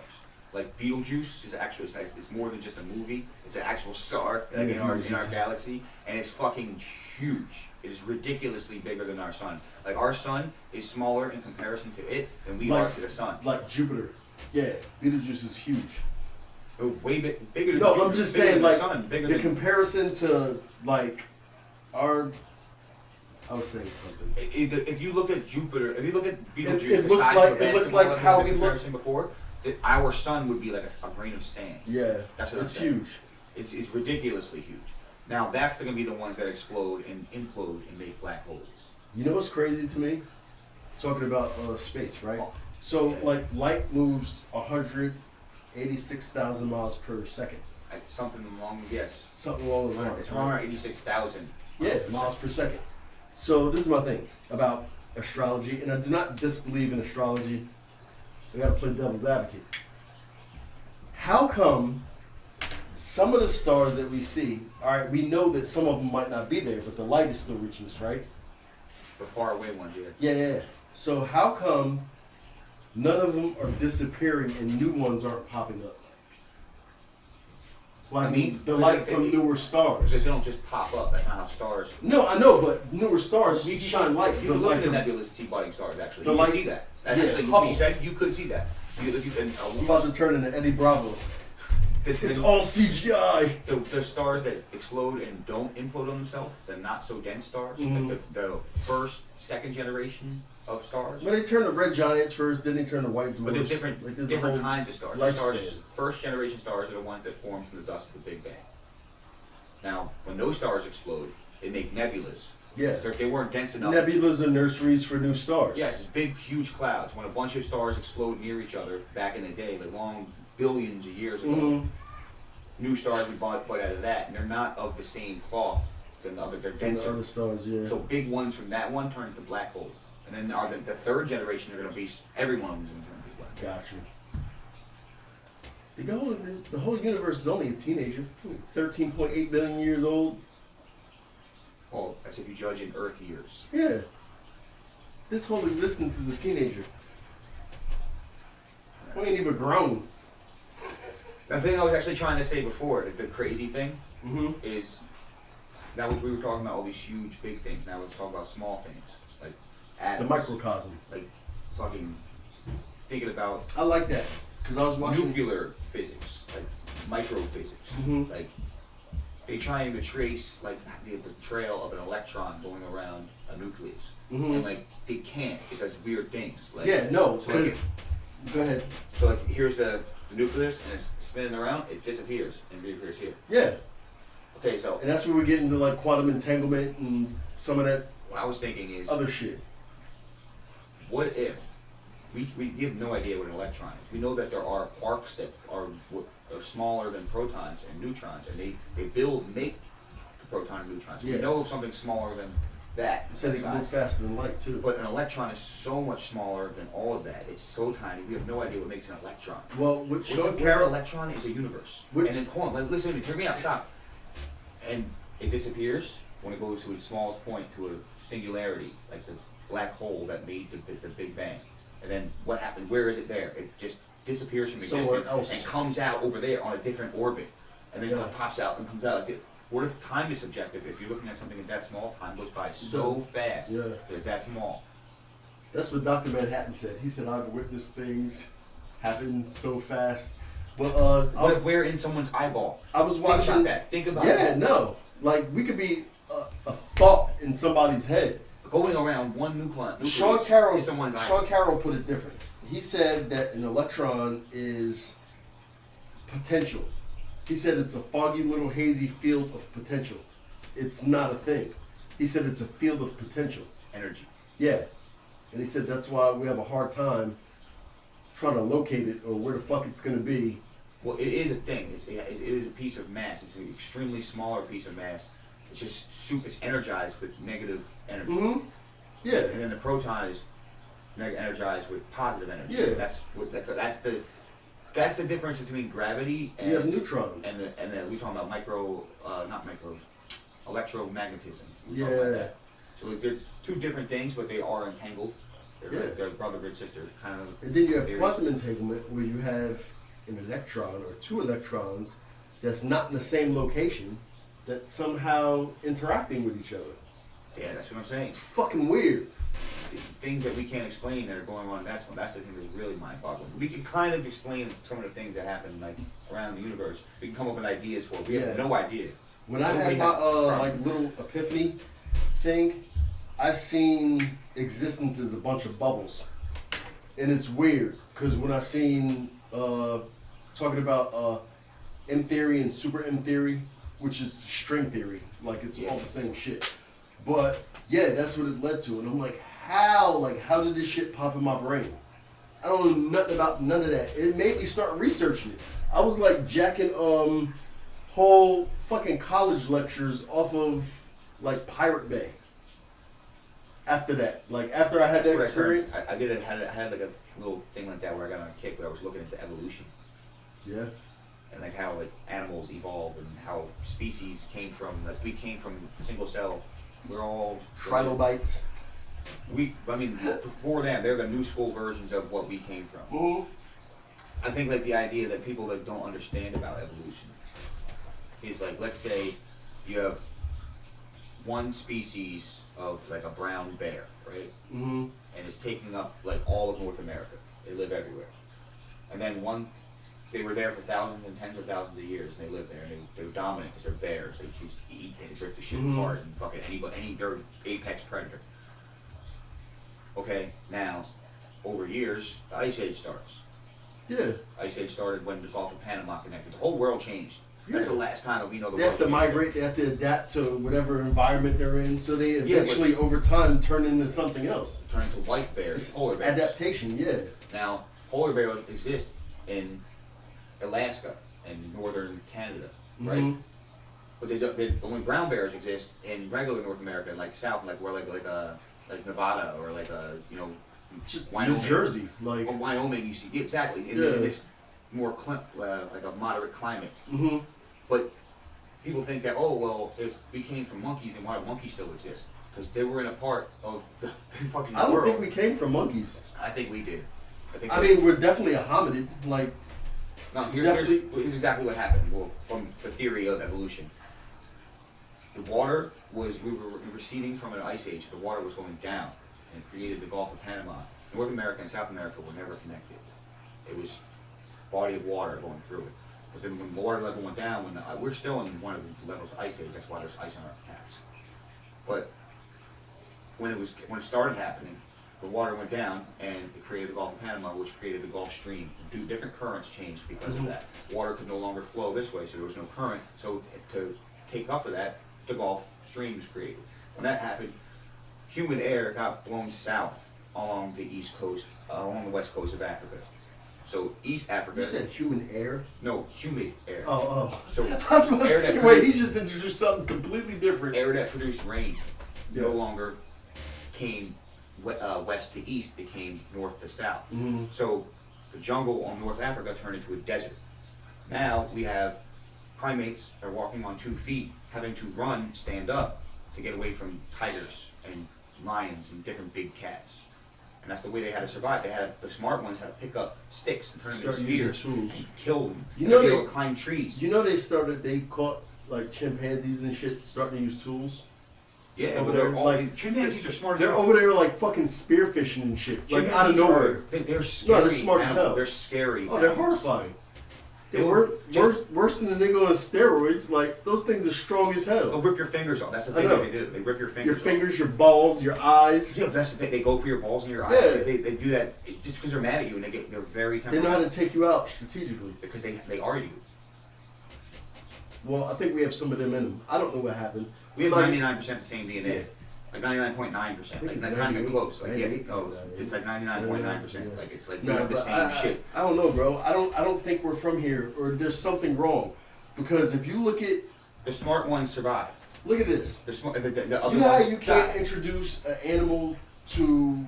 Like Betelgeuse is actually, it's more than just a movie. It's an actual star in our galaxy, and it's fucking huge. It is ridiculously bigger than our sun. Like our sun is smaller in comparison to it than we are to the sun. Like Jupiter. Yeah, Betelgeuse is huge. Way bigger than No, Jupiter, I'm just saying, like like, sun, the comparison to, like, our... I was saying something. If you look at Jupiter, if you look at Betelgeuse, it looks like how we look before. Our sun would be like a grain of sand. Yeah, that's what it's huge. It's ridiculously huge. Now that's going to be the ones that explode and implode and make black holes. You know what's crazy to me? Talking about space, right? So like light moves 186,000 miles per second. Something along Something along those lines. It's 186,000. Yeah, miles per second. So this is my thing about astrology, and I do not disbelieve in astrology. I gotta play devil's advocate. How come some of the stars that we see, all right, we know that some of them might not be there, but the light is still reaching us, right? The far away ones, Yeah. So how come none of them are disappearing and new ones aren't popping up? Like I mean, the light from newer stars. They don't just pop up. That's not how stars. No, I know, but newer stars shine light. You can look at the nebulous to see budding stars. Actually, you light, can see that. That's yeah, actually, Hubble. you said you could see that. I'm about to turn into Eddie Bravo. It's all CGI. The stars that explode and don't implode on themselves, the not so dense stars, like the first, second generation of stars. But they turn to red giants first, then they turn to white dwarfs. But there's different kinds of stars. Stars. First generation stars are the ones that form from the dust of the Big Bang. Now, when those stars explode, they make nebulas. Yeah. So if they weren't dense enough. Nebulas are nurseries for new stars. Yes, it's big, huge clouds. When a bunch of stars explode near each other back in the day, like long billions of years ago, new stars would bud out of that, and they're not of the same cloth than the other. They're denser. The other stars, yeah. So big ones from that one turn into black holes, and then the third generation are going to be every one of them is going to turn into black. Gotcha. The whole universe is only a teenager, 13.8 billion years old. Well, that's if you judge in Earth years. Yeah. This whole existence is a teenager. We ain't even grown. The thing I was actually trying to say before, the crazy thing, is now we were talking about all these huge, big things. Now let's talk about small things, like atoms. The microcosm. Like fucking thinking about. I like that because I was watching nuclear physics, like microphysics, like. They try and trace like the trail of an electron going around a nucleus, and like they can't because weird things. Like, yeah, no. So like go ahead. So like here's the nucleus, and it's spinning around. It disappears and reappears here. Yeah. Okay, so and that's where we get into like quantum entanglement and some of that. What I was thinking is other shit. What if we have no idea what an electron is? We know that there are quarks that are smaller than protons and neutrons, and they make the proton and neutrons. So we know of something smaller than that. It said it moves faster than light too. But an electron is so much smaller than all of that. It's so tiny. We have no idea what makes an electron. Well, an electron is a universe. And then hold on, listen to me. Hear me out. Stop. And it disappears when it goes to its smallest point, to a singularity, like the black hole that made the Big Bang. And then what happened? Where is it there? It just disappears from existence and comes out over there on a different orbit, and then pops out and comes out. What if time is subjective? If you're looking at something that small, time goes by so fast because it's that small. That's what Dr. Manhattan said. He said, "I've witnessed things happen so fast." But what if we're in someone's eyeball? I was watching. Think about that. Think about it. Yeah, no. Like we could be a thought in somebody's head. Going around one nucleus. Sean Carroll put it different. He said that an electron is potential. He said it's a foggy little hazy field of potential. It's not a thing. He said it's a field of potential. Energy. Yeah. And he said that's why we have a hard time trying to locate it or where the fuck it's going to be. Well, it is a thing. It is a piece of mass. It's an extremely smaller piece of mass. It's just it's energized with negative energy. Yeah. And then the proton is energized with positive energy. Yeah. That's the difference between gravity and you have neutrons. And then we talking about electromagnetism. Yeah. About that. So like they're two different things, but they are entangled. They're brother and sister kind of. And then you have quantum entanglement, where you have an electron or two electrons that's not in the same location, that somehow interacting with each other. Yeah, that's what I'm saying. It's fucking weird. Things that we can't explain that are going on. That's the thing that's really mind-boggling. We can kind of explain some of the things that happen like around the universe. We can come up with ideas for it. We have no idea. When I had my like little epiphany thing, I seen existence as a bunch of bubbles, and it's weird because when I seen talking about M theory and super M theory, which is string theory, like it's all the same shit. But yeah, that's what it led to, and I'm like, how did this shit pop in my brain? I don't know nothing about none of that. It made me start researching it. I was like jacking whole fucking college lectures off of like Pirate Bay. After that, like after I had that experience, I had like a little thing like that where I got on a kick where I was looking into evolution. Yeah. And like how like animals evolved and how species came from, like we came from single cell. We're all trilobites. Before them, they're the new school versions of what we came from. I think like the idea that people that don't understand about evolution is like, let's say you have one species of like a brown bear, right? Mm-hmm. And it's taking up like all of North America. They live everywhere. And then they were there for thousands and tens of thousands of years, and they lived there, and they were dominant because they're bears. They just eat, they rip the shit apart, and fucking they're apex predator. Okay, now, over years, the Ice Age starts. Yeah. Ice Age started when the Gulf of Panama connected. The whole world changed. Yeah. That's the last time that we know the They world have to changed. migrate, they have to adapt to whatever environment they're in, so they eventually, over time, turn into something else. Turn into white bears, It's polar bears. adaptation, yeah. Now, polar bears exist in Alaska and northern Canada, right? Mm-hmm. But only brown bears exist in regular North America, like south, like where like Nevada or like Just Wyoming. New Jersey, like. Or Wyoming, you see exactly in Yeah. this more like a moderate climate. Mm-hmm. But people think that, oh well, if we came from monkeys, then why do monkeys still exist? Because they were in a part of the fucking I don't world. think we came from monkeys. I think we did. I mean, we're definitely a hominid. Like, no, here's exactly what happened. Well, from the theory of evolution, the water we were receding from an ice age. The water was going down and created the Gulf of Panama. North America and South America were never connected. It was a body of water going through it. But then when the water level went down, we're still in one of the levels of ice age. That's why there's ice on our caps. But when it started happening, the water went down and it created the Gulf of Panama, which created the Gulf Stream. Different currents changed because of that. Water could no longer flow this way, so there was no current. So to take up for that, the Gulf Stream was created. When that happened, humid air got blown south along the east coast, along the west coast of Africa. So East Africa. you said human air? No, humid air. Oh. So I was about to say, wait, he just introduced something completely different. Air that produced rain Yeah. no longer came west to east, it came north to south. Mm-hmm. So the jungle on North Africa turned into a desert. Now we have primates that are walking on 2 feet, having to run, stand up to get away from tigers and lions and different big cats. And that's the way they had to survive. The smart ones had to pick up sticks and turn them into Start using spears tools. and kill them. You know be they- able to climb trees. You know they caught like chimpanzees and shit starting to use tools? Yeah, over they're there, all, like, chimpanzees are smart as They're hell. over there like fucking spearfishing and shit. Like out of Chimpanzees nowhere. They're scary. they're smart as animals. hell. They're scary. Oh, they're animals. horrifying. They'll Worse than the nigga on steroids. Like, those things are strong as They'll hell. rip your fingers off. That's what I know. they do. They rip your fingers Your off. fingers, your balls, your eyes. Yeah, that's the thing. They go for your balls and your eyes. Yeah. They do that just because they're mad at you and they're very They know how temperamental. to take you out strategically. Because they are you. Well, I think we have some of them in them. I don't know what happened. We have Like, 99% the same DNA. Yeah. Like 99.9%. Like it's that's not even 98, close. Like yeah, 98, no, it's like 99.9%. Yeah. Like it's like you No, have the but same shit. I don't know, bro. I don't think we're from here, or there's something wrong. Because if you look at The smart ones survived. this. The smart, the other You know how ones you can't died. introduce an animal to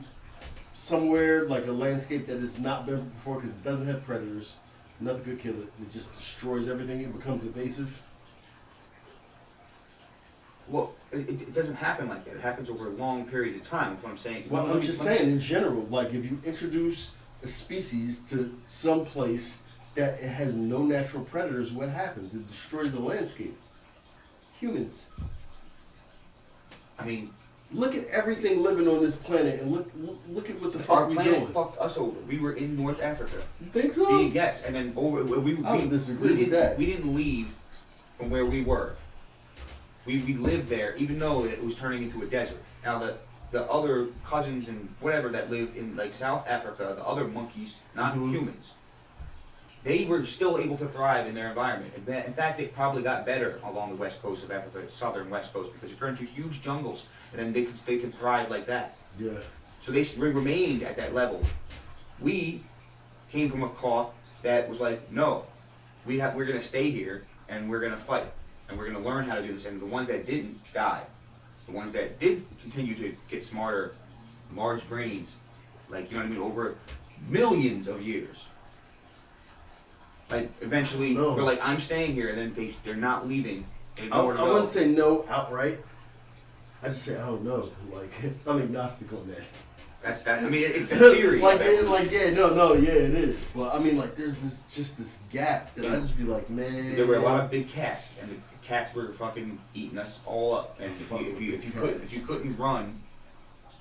somewhere like a landscape that has not been before because it doesn't have predators. Nothing could kill it. It just destroys everything. It becomes invasive. Well, it doesn't happen like that. It happens over long periods of time. That's what I'm saying. Well, Let I'm me- just let me- saying in general, like if you introduce a species to some place that it has no natural predators, what happens? It destroys the landscape. Humans. I mean, Look at everything living on this planet and look at what the our fuck we planet doing. fucked us over. We were in North Africa. You think so? Yes, and then we I would disagree with didn't, that. We didn't leave from where we were. We lived there, even though it was turning into a desert. Now the other cousins and whatever that lived in like South Africa, the other monkeys, not Mhm. humans, they were still able to thrive in their environment. In fact, they probably got better along the west coast of Africa, the southern west coast, because you turn into huge jungles, and then they could thrive like that. Yeah. So they remained at that level. We came from a cloth that was like, no, we're going to stay here and we're going to fight and we're going to learn how to do this. And the ones that didn't died. The ones that did continue to get smarter, large brains, like, you know what I mean, over millions of years. Like, eventually, No. we're like, I'm staying here, and then they're not leaving. They I know where to go. wouldn't say no outright. I just say I don't know. Like I'm agnostic on that. That's that. I mean, it's the theory. Yeah, it is. But I mean, like, there's this gap that I just be like, man. There were a lot of big cats, and the cats were fucking eating us all up. And if you couldn't run,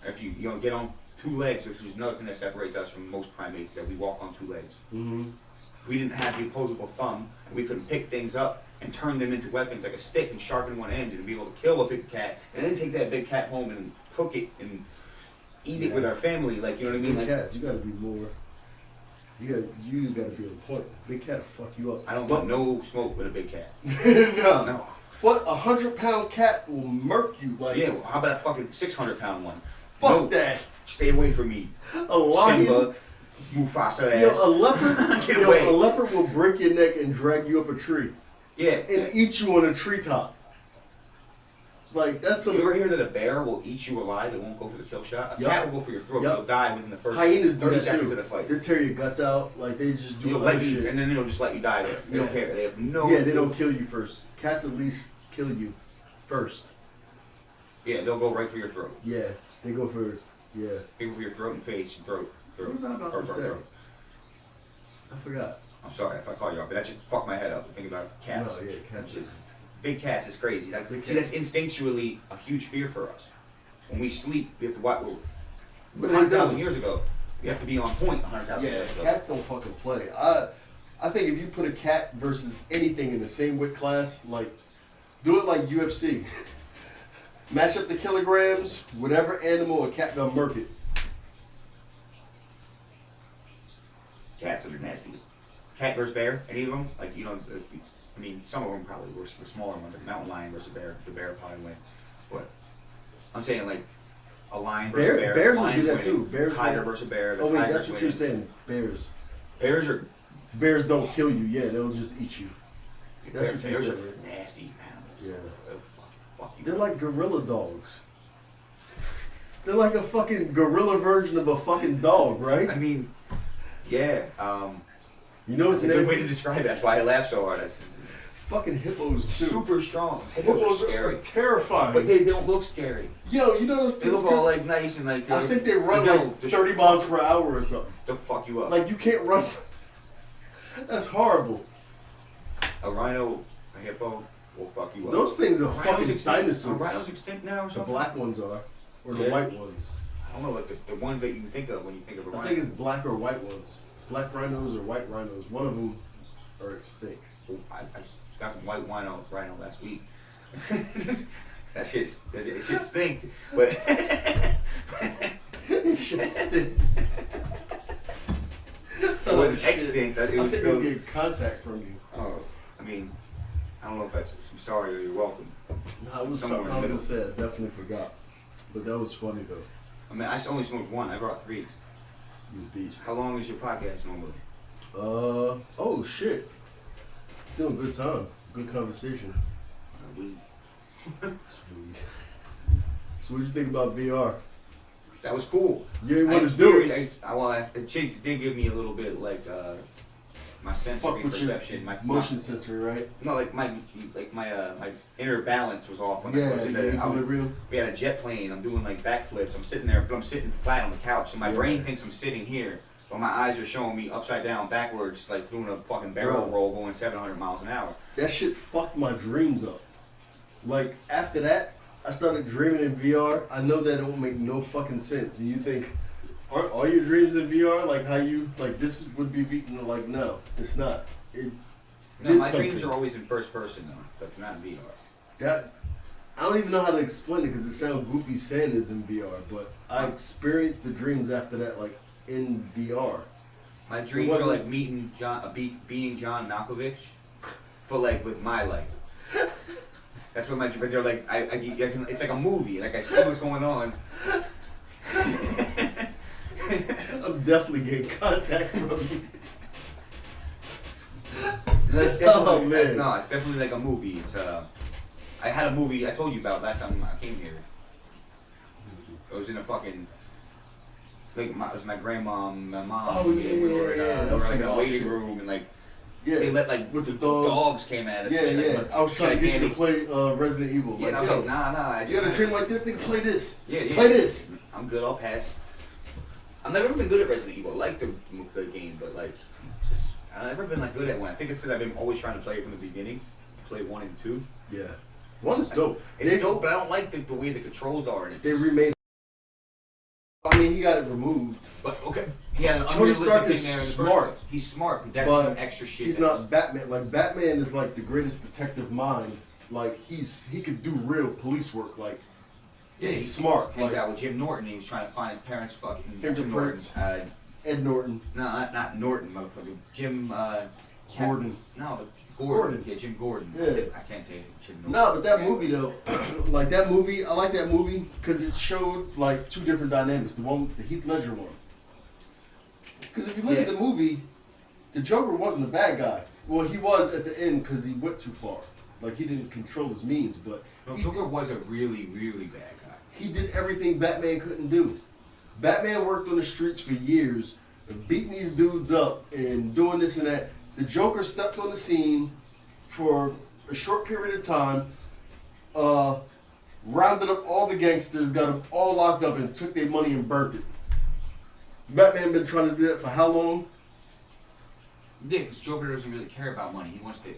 if you get on 2 legs, which is another thing that separates us from most primates, that we walk on 2 legs. Mm-hmm. If we didn't have the opposable thumb, and we couldn't pick things up and turn them into weapons like a stick and sharpen one end and be able to kill a big cat, and then take that big cat home and cook it and eat it with our family, like, you know what I mean? Big like, cats, you gotta be more. You gotta be on point. Big cat will fuck you up. I don't want no smoke with a big cat. No. What, 100-pound cat will murk you? Like, yeah, well, how about a fucking 600-pound one? Fuck that. Stay away from me. A lion. Simba, Mufasa ass. A leopard. Get away. A leopard will break your neck and drag you up a tree. Yeah. And eat you on a treetop. Like, that's You ever hear that a bear will eat you alive? It won't go for the kill shot. A cat will go for your throat. You'll die within the first Hyenas 30 do seconds too. of the fight. They tear your guts out. Like, they just do all that shit. And then they'll just let you die there. They don't care. They have no... Yeah, they don't kill you first. Cats at least kill you first. Yeah, they'll go right for your throat. Yeah, they go for... Yeah. They go for your throat and face and throat. What was I about to say? I forgot. I'm sorry if I call you up, but that just fucked my head up to think about cats. No, yeah, cats. Big cats is crazy. Like, see, that's instinctually a huge fear for us. When we sleep, we have to watch. 100,000 years ago, we have to be on point 100,000 years ago. Cats don't fucking play. I think if you put a cat versus anything in the same weight class, like, do it like UFC. Match up the kilograms, whatever animal, a cat gonna murk it. Cats are nasty. Cat versus bear, any of them? Like, you know, I mean, some of them probably were smaller ones, like mountain lion versus bear. The bear probably win. But I'm saying, like, a lion versus bear. Bears will do Lions that winning. too. Bears Tiger will. versus bear. Oh wait, tiger's that's what winning. you're saying. Bears. Bears don't kill you. Yeah, they'll just eat you. That's what you're saying. saying. Bears are nasty animals. Yeah. They'll fuck you. They're like gorilla dogs. They're like a fucking gorilla version of a fucking dog, right? I mean, yeah. You know what's that's a good way to describe it. That's why I laugh so hard. Fucking hippos too. Super strong. Hippos are scary. Are terrifying. But they don't look scary. Yo, you know those things? They look all like nice and like. I think they run like 30 miles per hour or something. They'll fuck you up. Like you can't run. That's horrible. A rhino, a hippo will fuck you up. Those things are fucking dinosaurs. Are rhinos extinct now or something? The black ones are. Or the white ones. I don't know, like the one that you think of when you think of a rhino. I think it's black or white ones. Black rhinos or white rhinos. One of them are extinct. Oh, I got some white rhino last week. that shit stink. But shit stink. It wasn't extinct. It was think I'll get contact from you. Oh, I mean, I don't know if that's I'm sorry or you're welcome. No, it was something I was gonna say. I definitely forgot. But that was funny though. I mean, I only smoked one. I brought 3. You beast. How long is your podcast normally? Oh shit. Doing good time. Good conversation. Sweet. So what did you think about VR? That was cool. You didn't want to do it. The chick did give me a little bit like my sensory perception, my motion sensory, right? No, like my inner balance was off when I was in the equilibrium. We had a jet plane. I'm doing like backflips. I'm sitting there, but I'm sitting flat on the couch, so my brain thinks I'm sitting here, but my eyes are showing me upside down, backwards, like doing a fucking barrel roll, going 700 miles an hour. That shit fucked my dreams up. Like after that, I started dreaming in VR. I know that don't make no fucking sense, and you think, aren't all your dreams in VR? Like how you like this would be VR? Like no, it's not. My dreams are always in first person though, but they're not in VR. That I don't even know how to explain it because it sounds goofy saying it's in VR, but I experienced the dreams after that, like in VR. My dreams are like meeting being John Malkovich, but like with my life. That's what but they're like, it's like a movie. Like I see what's going on. I'm definitely getting contact from you. Oh man! No, it's definitely like a movie. It's I had a movie I told you about last time I came here. It was in a fucking. Like it was my grandma, my mom. Oh yeah, we were in a waiting shit. room and like. Yeah, they let like with the dogs came at us. Yeah. Like, I was trying to get you to play Resident Evil. Yeah, and I was like, nah. You got a dream like this, nigga? Play this. Yeah. Play this. I'm good. I'll pass. I've never been good at Resident Evil. I like the game, but like, just I've never been like good at one. I think it's because I've been always trying to play it from the beginning. Play 1 and 2. Yeah, 1 is dope. It's dope, but I don't like the way the controls are in it. They remade. I mean, he got it removed. But okay, he had an Tony Stark is smart. He's smart, but that's but some extra shit. He's not Batman. Like Batman is like the greatest detective mind. Like he could do real police work. Like he's smart. Hangs like, out with Jim Norton. And he was trying to find his parents' fucking fingerprints. Ed Norton. No, not Norton, motherfucker. Jim. Gordon. No, Gordon. Yeah, Jim Gordon. Yeah. I can't say Jim Norton. No, but that movie though, like that movie, I like that movie because it showed like 2 different dynamics. The one, the Heath Ledger one. Because if you look at the movie, the Joker wasn't a bad guy. Well, he was at the end because he went too far. Like he didn't control his means, but no, Joker was a really, really bad guy. He did everything Batman couldn't do. Batman worked on the streets for years, beating these dudes up and doing this and that. The Joker stepped on the scene for a short period of time, rounded up all the gangsters, got them all locked up, and took their money and burnt it. Batman been trying to do that for how long? Yeah, because Joker doesn't really care about money. He wants to.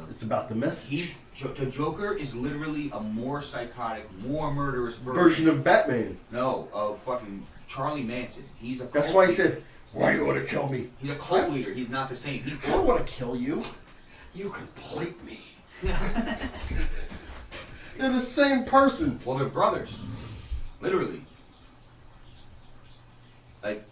It's about the message. The Joker is literally a more psychotic, more murderous version of Batman. No, of fucking Charlie Manson. He's a. That's why he said, "Why do you want to kill me?" He's a cult leader. He's not the same. I don't want to kill you. You complete me. They're the same person. Well, they're brothers. Literally. Like,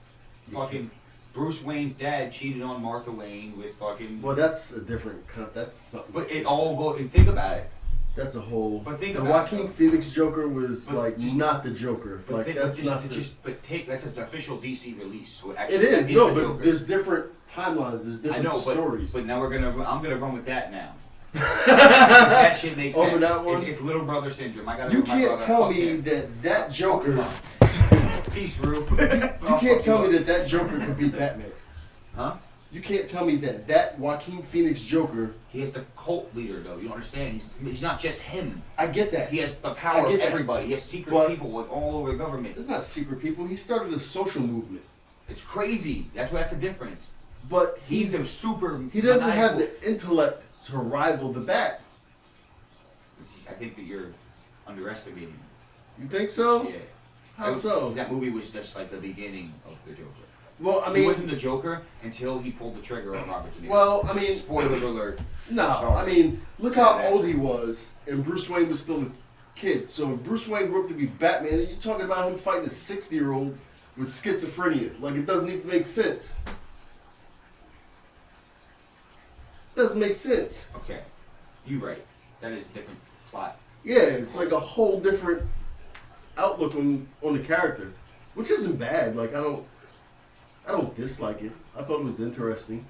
fucking Bruce Wayne's dad cheated on Martha Wayne with fucking... Well, that's a different... That's something. But it all goes... Think about it. That's a whole... But think the about Joaquin Phoenix Joker was, not the Joker. But like, that's an official DC release. So actually, it is. No, but Joker. There's different timelines. There's different stories. But now I'm gonna run with that now. That shit makes sense. Over that one? It's little brother syndrome. You can't tell me that Joker... Peace, Rube. You can't tell me that Joker could beat Batman. Huh? You can't tell me that Joaquin Phoenix Joker... He is the cult leader, though. You don't understand? He's not just him. I get that. He has the power of everybody. He has secret people like all over the government. It's not secret people. He started a social movement. It's crazy. That's the difference. But he's the super... He doesn't have the intellect to rival the Bat. I think that you're underestimating him. You think so? Yeah. How so? That movie was just like the beginning of the Joker. Well, I mean... He wasn't the Joker until he pulled the trigger on Robert De Niro. Well, I mean... Spoiler alert. No, I mean, look how old he was, and Bruce Wayne was still a kid. So if Bruce Wayne grew up to be Batman, you're talking about him fighting a 60-year-old with schizophrenia. Like, it doesn't even make sense. Doesn't make sense. Okay. You're right. That is a different plot. Yeah, it's like a whole different outlook on the character, which isn't bad. Like, I don't dislike it. I thought it was interesting.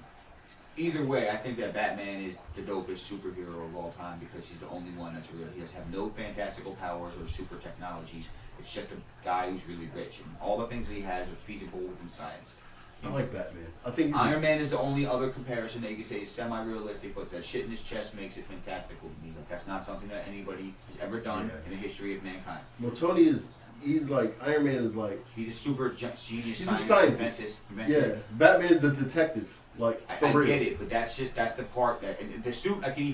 Either way, I think that Batman is the dopest superhero of all time because he's the only one that's real. He doesn't have no fantastical powers or super technologies. It's just a guy who's really rich, and all the things that he has are feasible within science. I like Batman. I think Iron Man is the only other comparison that you can say is semi-realistic, but that shit in his chest makes it fantastical to me. Like, that's not something that anybody has ever done in the history of mankind. Well, Tony is... He's like... Iron Man is like... He's a super genius. He's a scientist. Yeah. Batman's a detective. Like, I get it, but that's the part that... And the suit, I can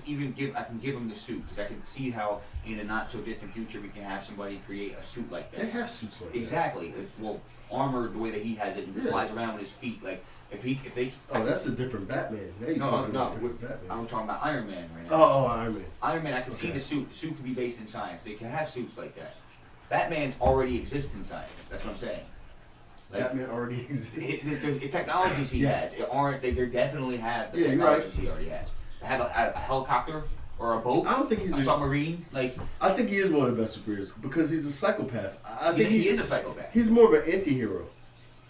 give him the suit, because I can see how in a not-so-distant future we can have somebody create a suit like that. They have suits like that. Exactly. Well, armored the way that he has it and flies around with his feet. Like, if they... that's a different Batman. No, Batman. I'm talking about Iron Man right now. Oh, Iron Man. Iron Man, I can see the suit. The suit can be based in science. They can have suits like that. Batman's already exists in science. That's what I'm saying. Like, Batman already exists. The technologies he has aren't. They definitely have the technologies he already has. They have a helicopter or a boat. I don't think he's a submarine. Like, I think he is one of the best superheroes because he's a psychopath. I think he is a psychopath. He's more of an anti-hero.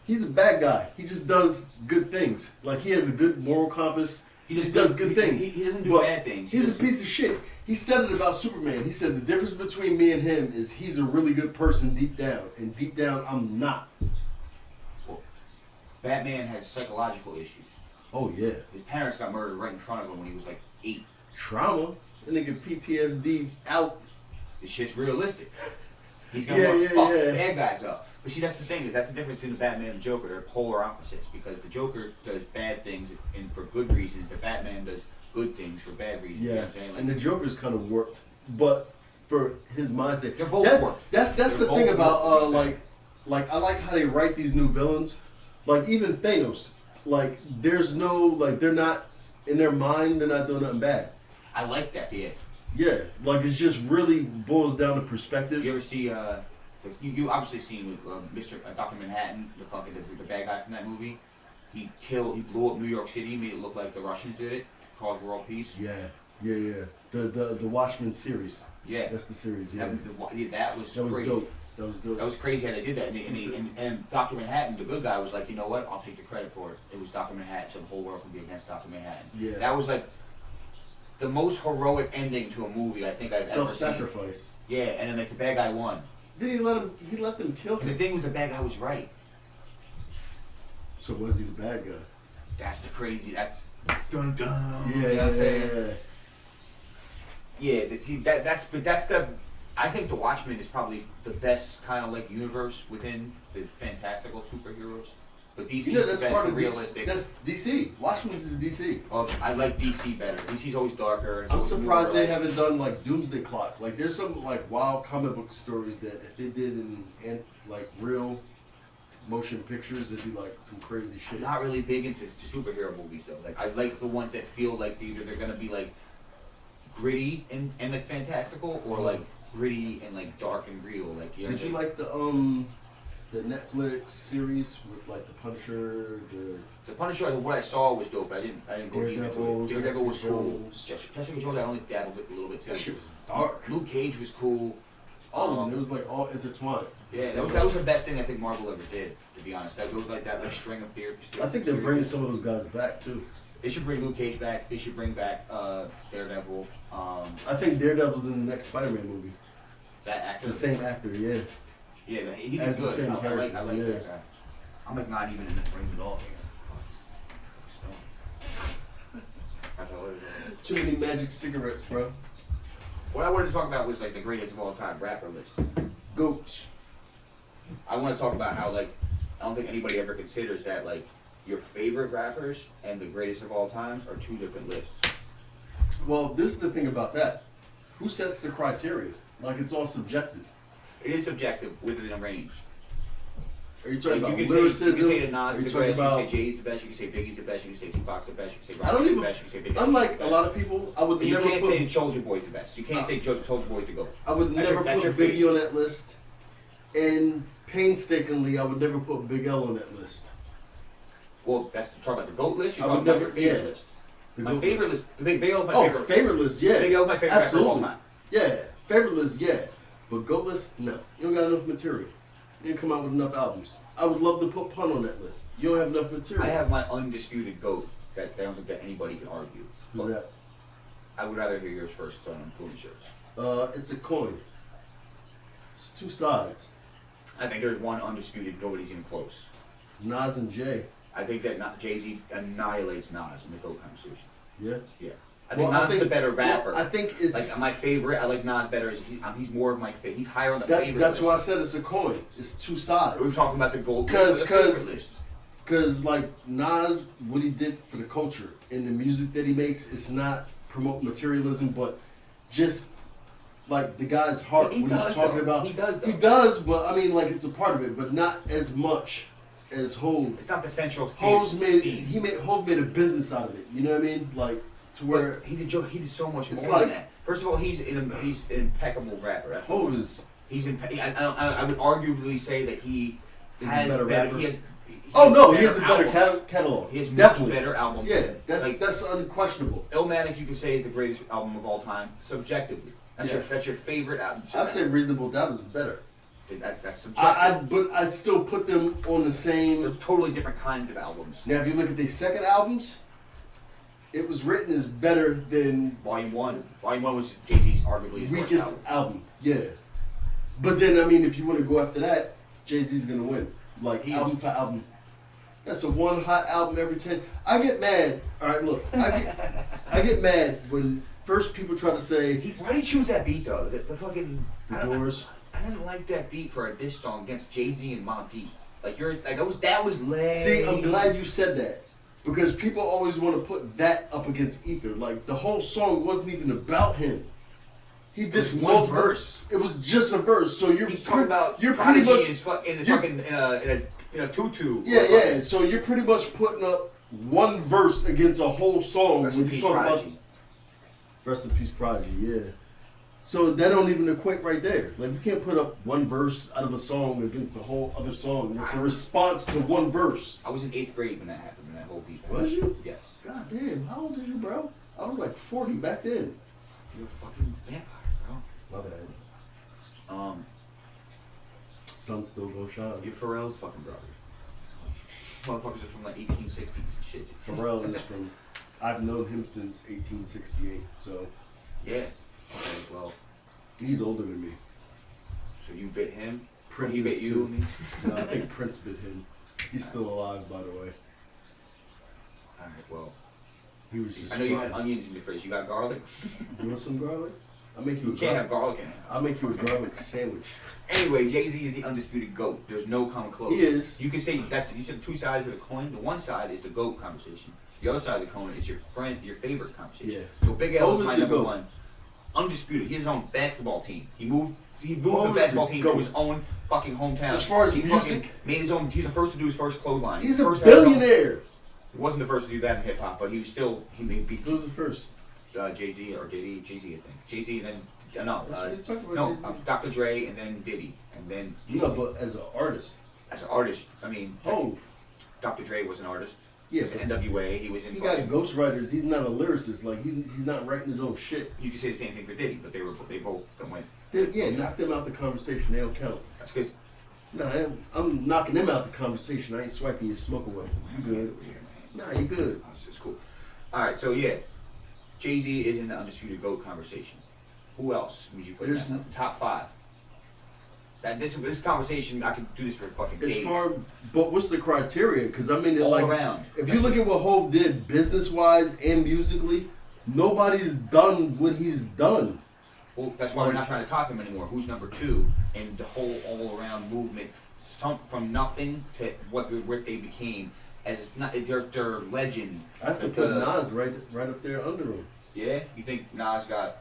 He's a bad guy. He just does good things. Like, he has a good moral compass. He does good things. He doesn't do bad things. He's a piece of shit. He said it about Superman. He said the difference between me and him is he's a really good person deep down, and deep down I'm not. Well, Batman has psychological issues. Oh yeah. His parents got murdered right in front of him when he was like 8. Trauma. And nigga PTSD out. This shit's realistic. He's gonna fuck bad guys up. But see, that's the thing. That's the difference between the Batman and the Joker. They're polar opposites because the Joker does bad things and for good reasons. The Batman does good things for bad reasons. Yeah, You know what I'm saying? Like, and the Joker's kind of warped, but for his mindset, they're both warped. That's the thing about like I like how they write these new villains, like even Thanos. Like there's no like they're not in their mind. They're not doing nothing bad. I like that. Yeah. Yeah, like it's just really boils down to perspective. You ever see you obviously seen with Dr. Manhattan, the bad guy from that movie. He blew up New York City, made it look like the Russians did it, caused world peace. Yeah. The Watchmen series. Yeah, that's the series. Yeah, that was crazy. Dope. That was dope. That was crazy how they did that. And Dr. Manhattan, the good guy, was like, you know what? I'll take the credit for it. It was Dr. Manhattan, so the whole world can be against Dr. Manhattan. Yeah, that was like the most heroic ending to a movie I think I've ever seen. Self-sacrifice. Yeah, and then like the bad guy won. Did he let them kill him? And the thing was, the bad guy was right. So was he the bad guy? That's the crazy. That's dun dun. Yeah, you know what I'm saying? Yeah. Yeah, that's the. I think the Watchmen is probably the best kind of like universe within the fantastical superheroes. But DC is that's the best part of realistic. That's DC. Watchmen is DC. Oh, I like DC better. DC's always darker. And I'm always surprised they like, haven't done like Doomsday Clock. Like there's some like wild comic book stories that if they did in like real motion pictures, it'd be like some crazy shit. I'm not really big into superhero movies though. Like I like the ones that feel like either they're gonna be like gritty and like fantastical, or like gritty and like dark and real. Like did you like the Netflix series with like the Punisher, the Punisher? What I saw was dope. I didn't go deep into it. Daredevil was cool. Jessica Jones I only dabbled with a little bit too. That shit was dark. Luke Cage was cool. All of them. It was like all intertwined. Yeah, that was the best thing I think Marvel ever did. To be honest, that was like that like string of theory. I think they're bringing some of those guys back too. They should bring Luke Cage back. They should bring back Daredevil. I think Daredevil's in the next Spider-Man movie. That actor. The same actor, yeah. Yeah, he did As good. the same character. I like that guy. I'm like not even in the frame at all here. Too many magic cigarettes, bro. What I wanted to talk about was like the greatest of all time rapper list. Goats. I want to talk about how like I don't think anybody ever considers that like your favorite rappers and the greatest of all times are two different lists. Well, this is the thing about that. Who sets the criteria? Like it's all subjective. It is subjective within a range. Are you talking like about lyricism? You can say that Are Nas is you the best, talking you can say Jay's the best, you can say Biggie's the best, you can say Tupac's the best, you can say I don't Rod's the even. best, you can say Big Unlike the a best. lot of people, I would But never you can't put. say Soulja Boy's the best. You can't say Soulja Boy's the GOAT. I would never put your Biggie favorite. on that list, and painstakingly, I would never put Big L on that list. Well, that's talking about the GOAT list. You're I talking would about your never- favorite yeah. list. The My GOAT favorite list. list. Big L is my favorite. Favorite list, yeah. Big L is my favorite rapper of all Absolutely. time. Yeah, favorite list, yeah. But GOAT list, no. You don't got enough material. You didn't come out with enough albums. I would love to put Pun on that list. You don't have enough material. I have my undisputed GOAT that I don't think that anybody can argue. Who's that? I would rather hear yours first, so I'm including yours. It's a coin. It's two sides. I think there's one undisputed. Nobody's even close. Nas and Jay. I think that Jay-Z annihilates Nas in the GOAT conversation. Yeah. Yeah. I think Nas is the better rapper. Well, I think it's like my favorite. I like Nas better. He's more of my favorite. He's higher on the favorite that's list. why I said it's a coin. It's two sides. We're talking about the GOAT Because like Nas, what he did for the culture and the music that he makes, it's not promote materialism, but just like the guy's heart. He What does, he's talking though. about. He does, though. He does, but I mean, like it's a part of it, but not as much as Hov. It's not the central. Hov made a business out of it. You know what I mean? Like to where but he did so much it's more like- than that. First of all, he's an impeccable rapper. That's Hov the is. I would arguably say that he Is has a better rapper? He has. Oh no, he has a better albums. catalog. He has much Definitely better albums. Yeah, that's Like, that's unquestionable. Illmatic, you can say, is the greatest album of all time, subjectively. That's Yeah. your favorite album. I say Reasonable Doubt is better. That's subjective. But I still put them on the They're same. totally different kinds of albums. Now, if you look at their second albums, it was written as better than Volume 1. Volume 1 was Jay-Z's arguably his worst weakest album. album. Yeah, but then I mean, if you want to go after that, Jay-Z's gonna win. Like He is. album for album. That's a one hot album every 10. I get mad. All right, look, I get mad when first people try to say Why did he choose that beat though? The fucking the Doors. I didn't like that beat for a diss song against Jay-Z and Mobb Deep. Like that was lame. See, I'm glad you said that. Because people always want to put that up against Ether. Like, the whole song wasn't even about him. He just one verse. It was just a verse. So He's talking about you're pretty much in a tutu. Yeah. So you're pretty much putting up one verse against a whole song. Rest in peace, Prodigy. Rest in peace, Prodigy. Yeah. So that don't even equate right there. Like, you can't put up one verse out of a song against a whole other song. It's a response to one verse. I was in 8th grade when that happened, when that whole beat. Was you? Yes. God damn, how old is you, bro? I was like 40 back then. You're a fucking vampire, bro. My bad. Sun's still gonna shine. You're Pharrell's fucking brother. Motherfuckers are from like 1860s and shit. Pharrell is from, I've known him since 1868, so. Yeah. Okay, well. He's older than me. So you bit him? Prince he bit you? Me? No, I think Prince bit him. He's still alive, by the way. Alright, well. He was just I know you had onions in your fridge. You got garlic? You want some garlic? I'll make you a can't have garlic in it. I'll make you a garlic sandwich. Anyway, Jay-Z is the undisputed GOAT. There's no common close. He is. You can say you said two sides of the coin. The one side is the GOAT conversation. The other side of the coin is your favorite conversation. Yeah. So Big L is my number GOAT. one. Undisputed. He has his own basketball team. He moved the basketball team to his own fucking hometown. As far as he music, made his own. He's the first to do his first clothesline. He's a first billionaire. He wasn't the first to do that in hip hop, but he was still Who was the first? Jay-Z or Diddy. Jay-Z, I think. Jay-Z, and then no, Dr. Dre, and then Diddy, and then Jay-Z. No, but as an artist. As an artist, I mean, Dr. Dre was an artist. Yeah, he was in NWA. He was in. He got ghostwriters. He's not a lyricist. Like he's not writing his own shit. You could say the same thing for Diddy, but they both went. Knock them out the conversation. They don't count. That's because. Nah, I'm knocking them out the conversation. I ain't swiping your smoke away. You good? Nah, you good. It's cool. All right, so yeah, Jay-Z is in the undisputed GOAT conversation. Who else would you put in that? Top 5? This conversation, I could do this for fucking days. But what's the criteria? Because I mean, all around. If you look at what Hov did business-wise and musically, nobody's done what he's done. Well, that's why we're not trying to talk him anymore. Who's number 2 in the whole all-around movement? From nothing to what they became as their legend. I have to put Nas right up there under him. Yeah, you think Nas got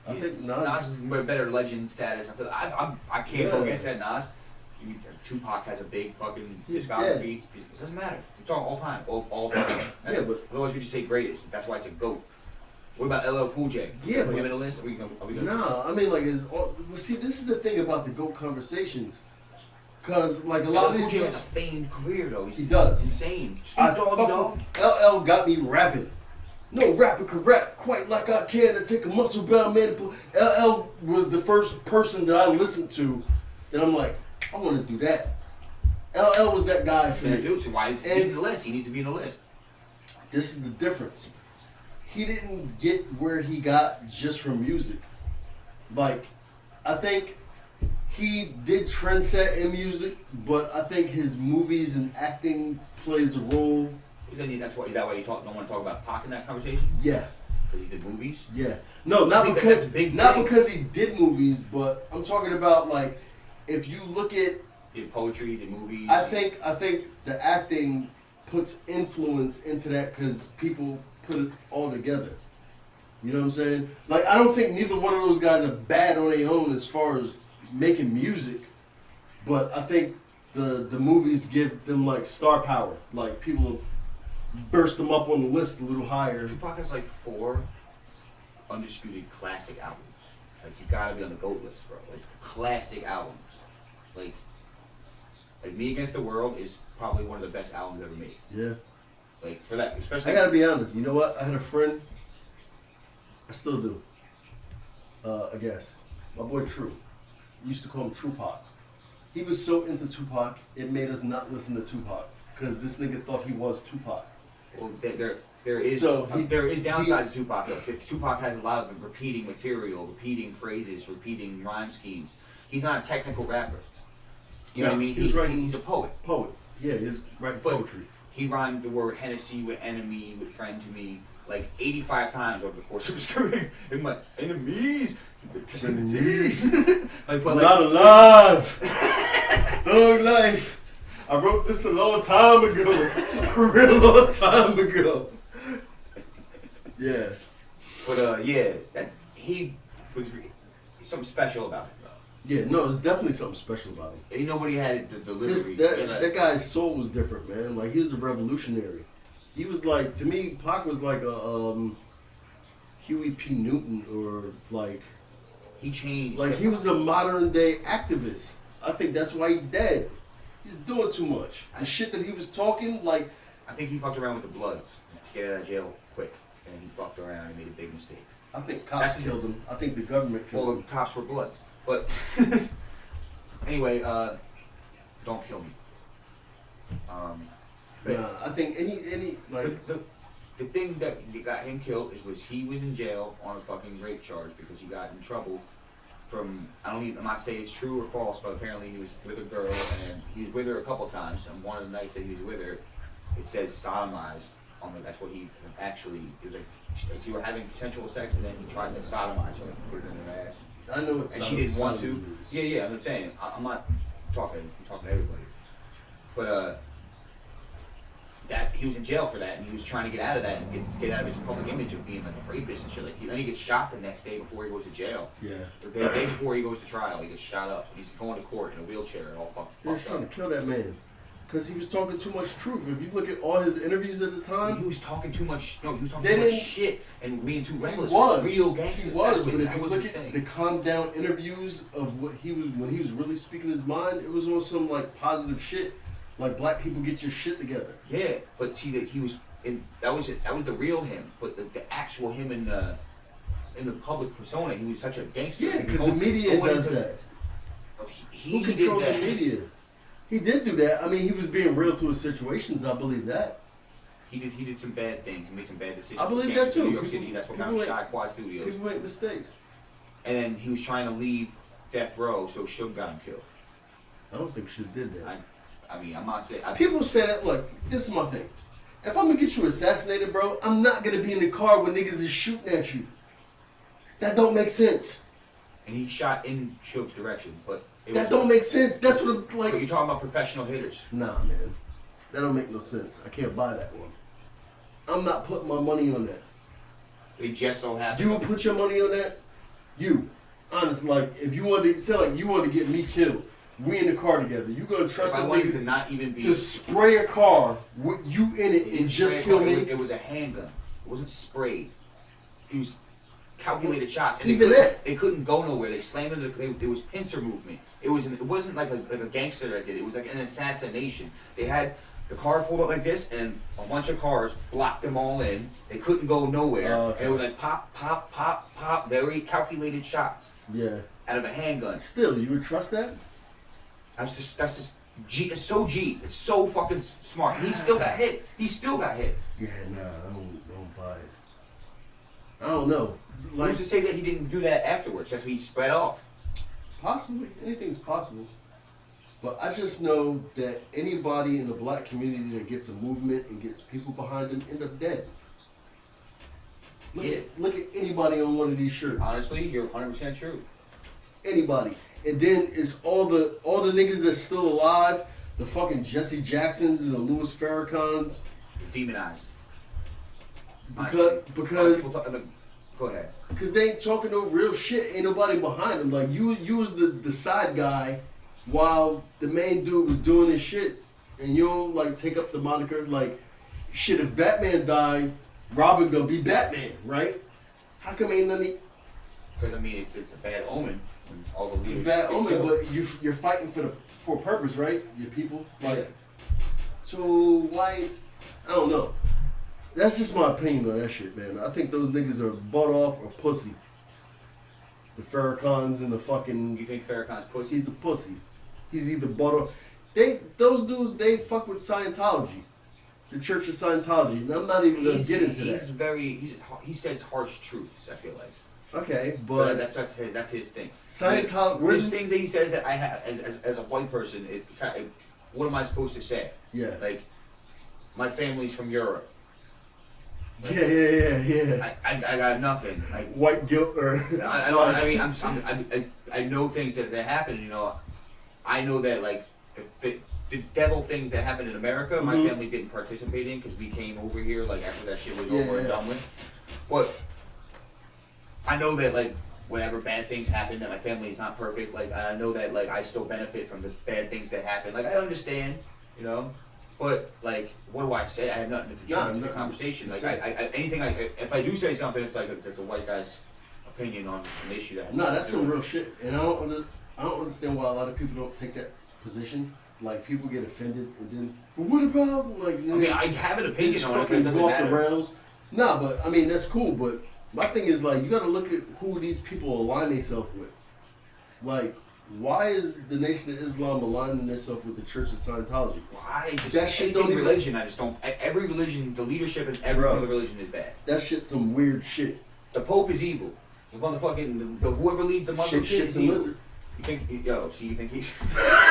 I think Nas is a better legend status. I can't go against that. Nas. Tupac has a big fucking discography. It doesn't matter. We talk all time. All time. But otherwise we just say greatest. That's why it's a GOAT. What about LL Cool J? Yeah, put him in the list. Are we gonna? No, I mean see, this is the thing about the GOAT conversations. Cause like a lot of these Cool J has a famed career though. He does. Insane. LL got me rapping. No rapper could rap quite like I can to take a muscle bound man. LL was the first person that I listened to that I'm like, I want to do that. LL was that guy for me. So why is he in the list? He needs to be in the list. This is the difference. He didn't get where he got just from music. Like, I think he did trendset in music, but I think his movies and acting plays a role. Is that why you don't want to talk about Pac in that conversation? Yeah. Because he did movies? Yeah. No, not because he did movies, but I'm talking about like if you look at he did poetry, he did movies. I think the acting puts influence into that because people put it all together. You know what I'm saying? Like I don't think neither one of those guys are bad on their own as far as making music, but I think the movies give them like star power. Like people burst them up on the list a little higher. Tupac has like 4 undisputed classic albums. Like you gotta be on the GOAT list, bro. Like classic albums. Like Me Against the World is probably one of the best albums ever made. Yeah. Like for that, especially. I gotta be honest. You know what? I had a friend. I still do. I guess my boy True. We used to call him True Pac. He was so into Tupac, it made us not listen to Tupac because this nigga thought he was Tupac. Well, there is downsides to Tupac. Tupac has a lot of repeating material, repeating phrases, repeating rhyme schemes. He's not a technical rapper. You know what I mean? He's a poet. Poet. Yeah, he's writing poetry. He rhymed the word Hennessy with enemy, with friend to me. like 85 times over the course of his career. And like, enemies. Like, not alive. Thug life. I wrote this a long time ago. A real long time ago. Yeah. But yeah, that he was something special about it. Yeah, no, it's definitely something special about him. Ain't nobody had the delivery. That guy's soul was different, man. Like, he was a revolutionary. He was like, to me, Pac was like a Huey P. Newton, or like... He changed. Like, he was a modern day activist. I think that's why he's dead. He's doing too much. The shit that he was talking, like... I think he fucked around with the Bloods to get out of jail quick. And he fucked around and made a big mistake. I think cops killed him. I think the government killed him. Well, the cops were Bloods. But anyway, don't kill me. Nah, I think any like the thing that got him killed was he was in jail on a fucking rape charge because he got in trouble from, I'm not saying it's true or false, but apparently he was with a girl and he was with her a couple times, and one of the nights that he was with her, it says sodomized on the, that's what he actually, it was like you were having consensual sex and then he tried to sodomize her, put it in her ass. I know it's, and she didn't want to. Yeah, I'm not saying, I'm not talking, I'm talking to everybody. But that he was in jail for that, and he was trying to get out of that and get out of his public image of being like a rapist and shit. Like, then he gets shot the next day before he goes to jail. Yeah. The day before he goes to trial, he gets shot up. And he's going to court in a wheelchair and all fucked up. They were trying to kill that man because he was talking too much truth. If you look at all his interviews at the time, he was talking too much. No, he was talking too much shit and being too reckless. He was Real gangsters. He was, but if you look at the calm down interviews of what he was when he was really speaking his mind, it was on some like positive shit. Like, black people, get your shit together. Yeah, but see that he was in, that was the real him, but the actual him in the public persona, he was such a gangster. Yeah, because the media does that. Who controls the media? He did do that. I mean, he was being real to his situations. I believe that. He did some bad things. He made some bad decisions. I believe that too. New York City. That's what got him shot at Quad Studios. People make mistakes. And then he was trying to leave death row, so Suge got him killed. I don't think Suge did that. I mean, I'm not saying... People say that, look, this is my thing. If I'm going to get you assassinated, bro, I'm not going to be in the car when niggas is shooting at you. That don't make sense. And he shot in Suge's direction, but... That don't make sense. That's what I'm like... But you're talking about professional hitters. Nah, man. That don't make no sense. I can't buy that one. I'm not putting my money on that. They just so happen... You would put your money on that? You. Honestly, like, if you wanted to... Say, like, you wanted to get me killed. We in the car together. You gonna trust some niggas to not even be to spray a car with you in it and just kill me? It was a handgun. It wasn't sprayed. It was calculated shots. And even they couldn't go nowhere. They slammed it. There was pincer movement. It wasn't like a gangster that did it. It was like an assassination. They had the car pulled up like this, and a bunch of cars blocked them all in. They couldn't go nowhere. Okay. And it was like pop, pop, pop, pop. Very calculated shots. Yeah. Out of a handgun. Still, you would trust that? That's just G. It's so G. It's so fucking smart. He still got hit. Yeah, nah, I don't buy it. I don't know. Like, who's to say that he didn't do that afterwards? That's when he spread off. Possibly, anything's possible. But I just know that anybody in the black community that gets a movement and gets people behind them end up dead. Look at anybody on one of these shirts. Honestly, you're 100% true. Anybody. And then it's all the niggas that's still alive, the fucking Jesse Jacksons and the Louis Farrakhans. Demonized. Because go ahead. Because they ain't talking no real shit. Ain't nobody behind them. Like, you was the side guy while the main dude was doing his shit. And you don't, like, take up the moniker. Like, shit, if Batman died, Robin gonna be Batman, right? How come ain't none of... Because, I mean, it's a bad omen. All the it's a bad omen, but you're fighting for a purpose, right? Your people. Like, yeah. So why? I don't know. That's just my opinion on that shit, man. I think those niggas are Bottorff or pussy. The Farrakhan's and the fucking. You think Farrakhan's pussy? He's a pussy. He's either Bottorff. Those dudes, they fuck with Scientology, the Church of Scientology, and I'm not even gonna get into that. He says harsh truths. I feel like. Okay, but that's his thing. Scientology. There's things that he says that I have as a white person. What am I supposed to say? Yeah. Like, my family's from Europe. Like, Yeah. I got nothing. Like White guilt or I don't. I mean, I know things that happen. You know, I know that like the devil things that happened in America, my family didn't participate in because we came over here like after that shit was over and done with. But I know that like whenever bad things happen, that my family is not perfect. Like I know that like I still benefit from the bad things that happen. Like I understand, you know. But like, what do I say? I have nothing to contribute to the conversation. Like, if I do say something, it's like it's a white guy's opinion on an issue that. That's some real shit, and I don't understand why a lot of people don't take that position. Like, people get offended, and then, but what about like? I mean, I have an opinion on it. Fucking go off the rails. Nah, but I mean that's cool. But my thing is like, you got to look at who these people align themselves with. Like, why is the Nation of Islam aligning itself with the Church of Scientology? Why? Just that shit don't even. Religion, I just don't. Every religion, the leadership in every other religion is bad. That shit's some weird shit. The Pope is evil. The motherfucking whoever leads the Muslim shit is evil. Lizard. You think? So you think he's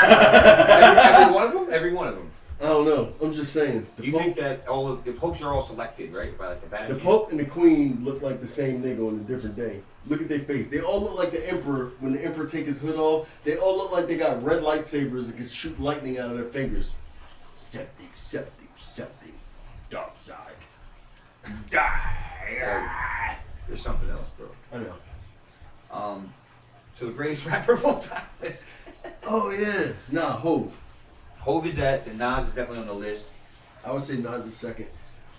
every one of them? Every one of them. I don't know. I'm just saying. You think that all of the popes are all selected, right? By like the Vatican? The Pope and the Queen look like the same nigga on a different day. Look at their face. They all look like the Emperor. When the Emperor take his hood off, they all look like they got red lightsabers that can shoot lightning out of their fingers. Septic. Dark side. Die. There's something else, bro. I know. So the greatest rapper of all time list. Oh yeah. Nah, Hove. Hove is that. The Nas is definitely on the list. I would say Nas is second.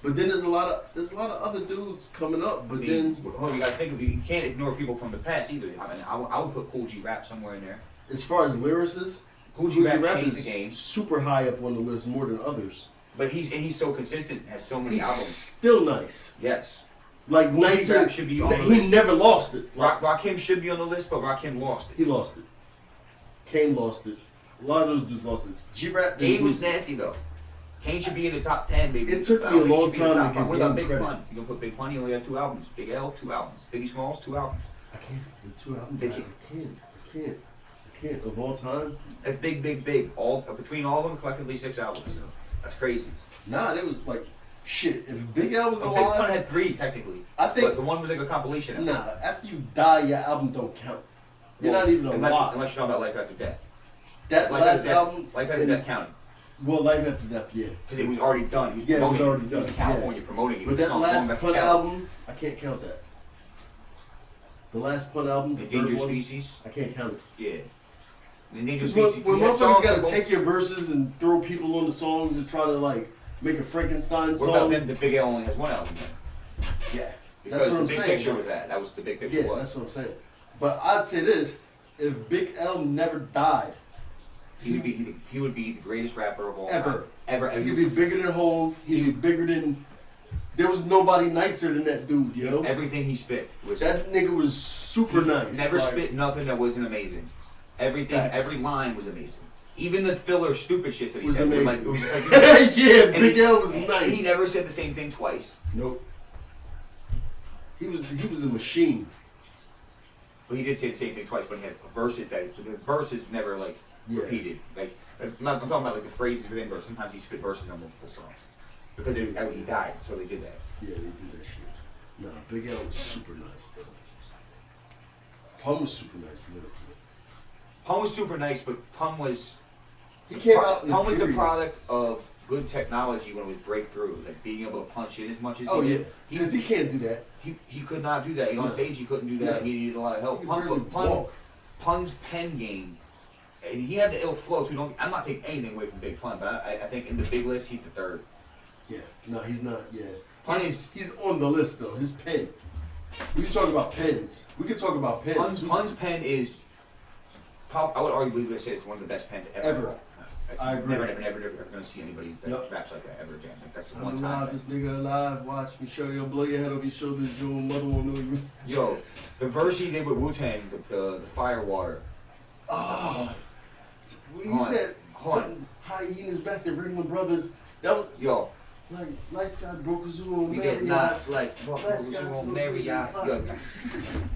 But then there's a lot of other dudes coming up. But then you gotta think of it. You can't ignore people from the past either. I mean, I would put Cool G Rap somewhere in there. As far as lyricists, Cool G Rap is the game. Super high up on the list, more than others. But he's so consistent. Has so many albums. Still nice. Yes. Like Cool nicer. G Rap should be on the list. He never lost it. Rakim should be on the list, but Rakim lost it. He lost it. Kane lost it. A lot of those dudes lost it. G-Rap. Kane was nasty though. Kane should be in the top 10, baby. It took me a long time to get What about Big credit. Pun? You gonna put Big Pun? He only had 2 albums. Big L, 2 albums. Biggie Smalls, 2 albums. I can't. The 2 albums, guys. I can't. Of all time. That's big. All between all of them, collectively 6 albums. That's crazy. Nah, it was like shit. If Big L was alive, Big Pun had 3 technically. I think. But the one was like a compilation. Nah, after you die, your album don't count. You're not even alive. Unless you're talking about Life After Death. That last album, Life After Death counted. Well, Life After Death, yeah. Because it was already done. He was in California promoting it. But that last Pun album, I can't count that. The last Pun album, the Endangered Species, I can't count it. Yeah. The Endangered Species. When motherfuckers got to take your verses and throw people on the songs and try to like make a Frankenstein song. What about them? The Big L only has 1 album then. Yeah. Because That's what I'm the saying. Big Picture was that. That was the Big Picture. Yeah, that's what I'm saying. But I'd say this: if Big L never died, he would be the greatest rapper of all time. Ever. He'd be bigger than Hove. He'd be bigger than. There was nobody nicer than that dude, yo. Everything he spit was. That nigga was super nice. Never spit nothing that wasn't amazing. Everything, every line was amazing. Even the filler, stupid shit that he said. Amazing. Like, it was like, yeah, Big L was nice. He never said the same thing twice. Nope. He was a machine. But he did say the same thing twice, but he had verses that the verses never like repeated. Like I'm talking about like the phrases within verse. Sometimes he spit verses on multiple songs because he died, so they did that. Yeah, they did that shit. Nah, Big L was super nice though. Pun was super nice lyrically. Pun was super nice, but Pun was Pun was the product of good technology when it was breakthrough, like being able to punch in as much as he did. Because he can't do that. He could not do that. On stage, he couldn't do that. He needed a lot of help. Pun's pen game, and he had the ill flow too. I'm not taking anything away from Big Pun, but I think in the big list, he's the 3rd. Yeah, no, he's not. Yeah, he's on the list though. His pen. We can talk about pens. We can talk about pens. Pun's pen is. I would arguably say it's one of the best pens ever. I agree. Never going to see anybody that raps like that ever again. Like that's I'm one alive, time. this nigga alive. Watch me show you. Blow your head off your shoulders. Your mother won't know you. Yo, the verse he did with Wu-Tang, the Firewater. Oh, he said something. Hyenas back, the Ringling Brothers. That was Like, light sky brokers who on We get Marriott's. knots like brokers who on Marriott's. Yo,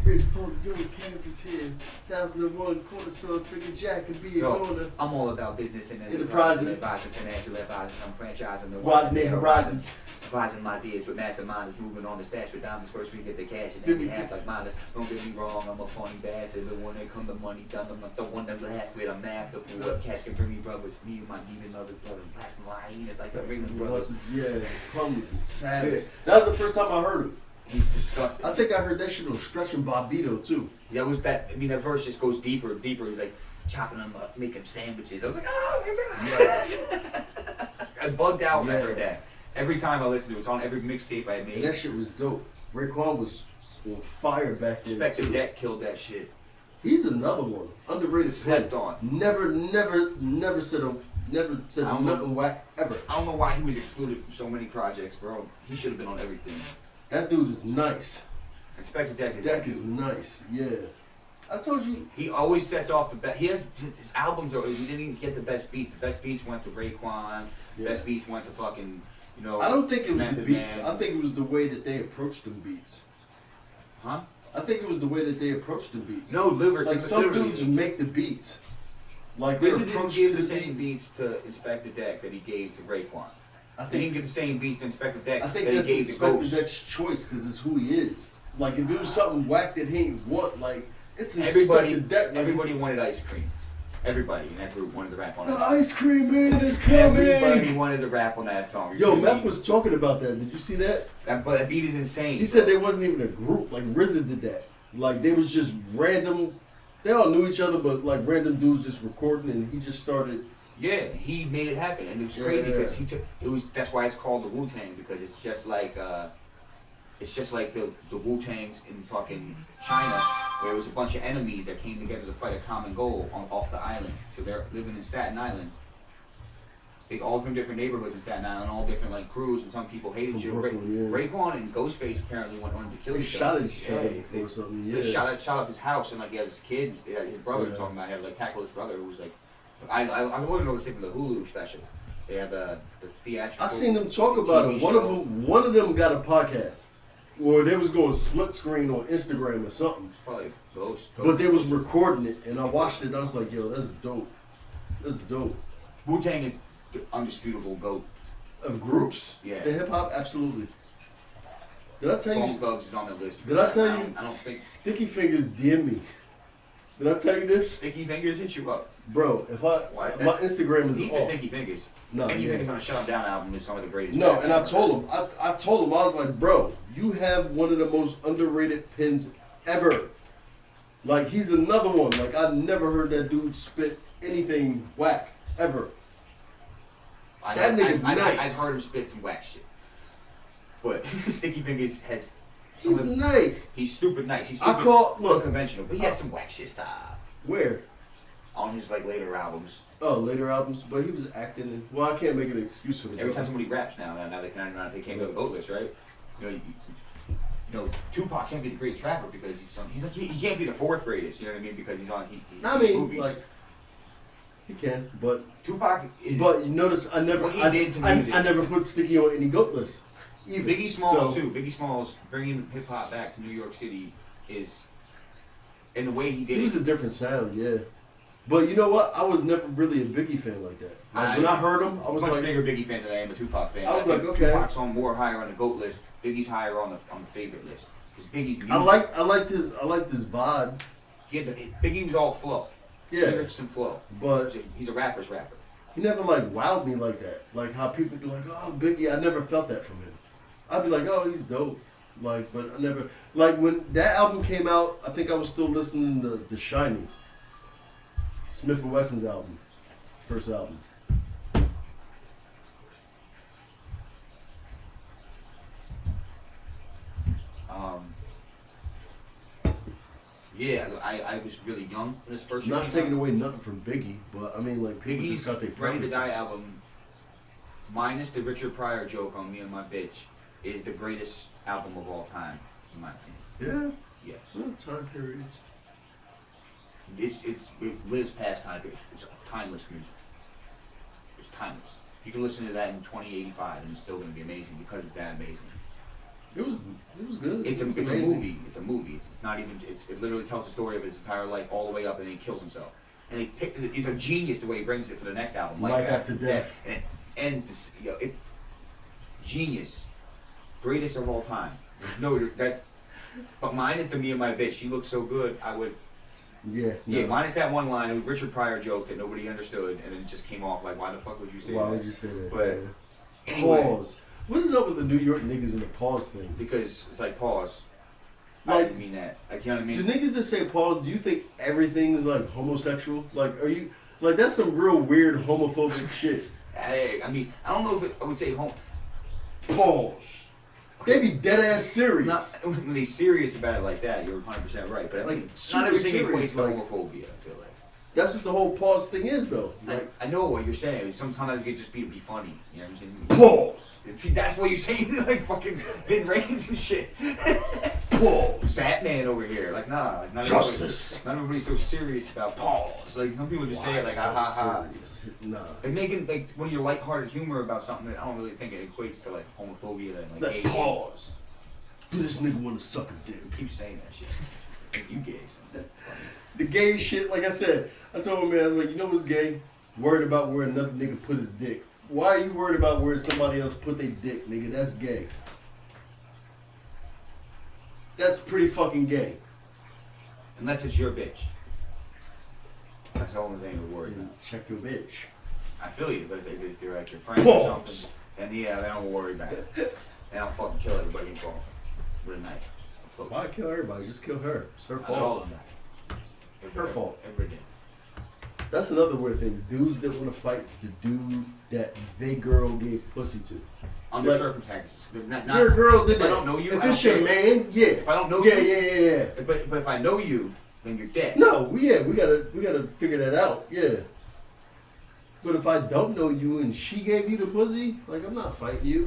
Rich Paul Joe campus here. 1001 cornerstone figure Jack could be a corner. I'm all about business and Enterprise. advising, financial advising. I'm franchising the Widening horizons. Advising my ideas with masterminds, moving on the stash with diamonds. First we get the cash and then we have like minus. Don't get me wrong, I'm a funny bastard, but when it come to money, done, I'm not the one to laugh with. I'm after for what cash can bring me brothers. Me and my demon lovers, brother, black and white. It's like the Ringling brothers. Yeah, Plum was a savage. That was the first time I heard him. He's disgusting. I think I heard that shit on Stretch and Bobbito too. That was that. I mean, that verse just goes deeper and deeper. He's like chopping them up, making sandwiches. I was like, oh my god! I bugged out when I heard that. Every time I listened to it, it's on every mixtape I made. And that shit was dope. Raekwon was on fire back then. Inspector Deck killed that shit. He's another one. Underrated. Slept on. Never said nothing whack ever. I don't know why he was excluded from so many projects, bro. He should have been on everything. That dude is nice. Inspector Deck is Deck is nice. Yeah. I told you. He always sets off the best. He has his albums. He didn't even get the best beats. The best beats went to Raekwon. Yeah. Best beats went to fucking. You know. I don't think it was the Method beats. Man. I think it was the way that they approached them beats. Huh? I think it was the way that they approached them beats. No, literally. Like some dudes would make the beats. Like their RZA didn't approach give to the the same beat. beats to Inspector Deck that he gave to Raekwon. I He didn't think give the same beats to Inspector Deck I think that he that's gave to Inspector Ghost. Deck's choice because it's who he is. Like if it was something whack that he ain't want, like it's Everybody, Inspector Deck. Like, everybody wanted ice cream. Everybody in that group wanted to rap on the that song. ice cream man is Everybody coming. wanted to rap on that song. Yo, Meth was talking about that. Did you see that? But that beat is insane. He said they wasn't even a group. Like RZA did that. Like they was just random. They all knew each other, but like random dudes just recording, and he just started. Yeah, he made it happen, and it was crazy because he took. It was that's why it's called the Wu-Tang because it's just like the Wu-Tangs in fucking China, where it was a bunch of enemies that came together to fight a common goal off the island. So they're living in Staten Island. They all from different neighborhoods in Staten Island, all different like crews, and some people hated you. Raekwon and Ghostface apparently wanted to kill each other. Or something. They shot up his house, and like he had his kids, his brother talking about. He had like tackle his brother who was like, I literally know this thing from the Hulu special. They had the theatrical. I seen them talk about it. One of them got a podcast, or they was going split screen on Instagram or something. Probably Ghost. But they was recording it, and I watched it, and I was like, yo, that's dope. That's dope. Wu-Tang is the undisputable GOAT. Of groups. Yeah. The hip hop, absolutely. Did I tell Bone you? Thugs is on the list. Did I tell you? I don't think Sticky Fingers DM me. Did I tell you this? Sticky Fingers hit you up. Bro, if I What? my Instagram is He said off. Sticky Fingers. No, Sticky yeah. Fingers on the Shut 'Em Down album is some of the greatest. No, rap and I ever. told him, I told him, I was like, bro, you have one of the most underrated pens ever. Like, he's another one. Like, I never heard that dude spit anything whack, ever. That nigga's nice. I've heard him spit some whack shit. But Sticky Fingers has. He's nice. He's stupid nice. He's I stupid call, look. unconventional. But he has some whack shit style Where? on his like later albums. Oh, later albums. But he was acting. Well, I can't make an excuse for the Every guy. time somebody raps now they came to the GOAT list, right? You know, Tupac can't be the greatest rapper because he can't be the fourth greatest. You know what I mean? Because he's I in mean, movies. like, he can, but Tupac is. you notice I never What he did to music. I never put Sticky on any GOAT list. Either. Biggie Smalls So- too. Biggie Smalls bringing hip hop back to New York City is, in the way he did It was a different sound, yeah. But you know what? I was never really a Biggie fan like that. Like, when I heard him, I was much like, bigger Biggie fan than I am a Tupac fan. I was think like, okay. Tupac's on more higher on the GOAT list. Biggie's higher on the favorite list because Biggie's music. I liked his vibe. Biggie was all flow. Yeah. Lyrics and flow. But He's a rapper's rapper. he never like wowed me like that. Like how people do, like, oh, Biggie. I never felt that from him. I'd be like, oh, he's dope. Like, but I never like when that album came out. I think I was still listening to The Shining, Smith and Wesson's album, first album. Yeah, I was really young when this first. Not taking away nothing from Biggie, but I mean, like people Biggie's just got their Ready to Die preferences. album, minus the Richard Pryor joke on Me and My Bitch, is the greatest album of all time, in my opinion. Yeah. Yes. Well, time periods. It lives past time periods. It's timeless music. It's timeless. You can listen to that in 2085 and it's still gonna be amazing because it's that amazing. It was good. It's a amazing. movie. It's a movie. It's not even. It literally tells the story of his entire life all the way up, and then he kills himself. And he's a genius the way he brings it for the next album, Life After Death. And it ends this. It's genius, greatest of all time. No, that's. But mine is the Me and My Bitch. She looks so good. I would. Yeah. Yeah, minus that one line. It was Richard Pryor joke that nobody understood, and then it just came off like, why the fuck would you say that? Why would you say that? But anyway. Pause. What is up with the New York niggas in the pause thing? Because it's like pause. Like, I didn't mean that. Like, you know what I mean? Do niggas that say pause, do you think everything's like homosexual? Like, are you like that's some real weird homophobic shit? I mean, I don't know if I would say Pause. They be dead ass serious. Not when they serious about it like that. You're 100% right, but Like, like super not everything serious, equates to like- homophobia. I feel like. That's what the whole pause thing is, though. Like, I know what you're saying. Sometimes it could just be funny. You know what I'm saying? pause. See, that's what you're saying, like fucking Vin Rames and shit. Pause. Batman over here, like nah, like not Justice. Not everybody's so serious about pause. Like some people just say it like ha ha ha. Serious? Nah. Like making like one of your lighthearted humor about something that I don't really think it equates to like homophobia and like That gay. pause. Do this nigga want to suck a dick? You keep saying that shit. Like, you gay. So. The gay shit, like I said, I told him, man, I was like, you know what's gay? Worried about where another nigga put his dick. Why are you worried about where somebody else put their dick, nigga? That's gay. That's pretty fucking gay. Unless it's your bitch. That's the only thing we're worried And about. check your bitch. I feel you, but if they're like your friend or Pause. something, then yeah, they don't worry about it. Then I'll fucking kill everybody involved with a knife. Close. Why kill everybody? Just kill her. It's her Not all fault. of that. Her fault. Every day. That's another weird thing. Dudes that want to fight the dude that they girl gave pussy to. Under Like, circumstances. Not, Your girl did if that. I don't know you, if I it's don't your care. man, yeah. If I don't know yeah, you, yeah. But if I know you, then you're dead. No, we gotta figure that out. Yeah. But if I don't know you and she gave you the pussy, like I'm not fighting you.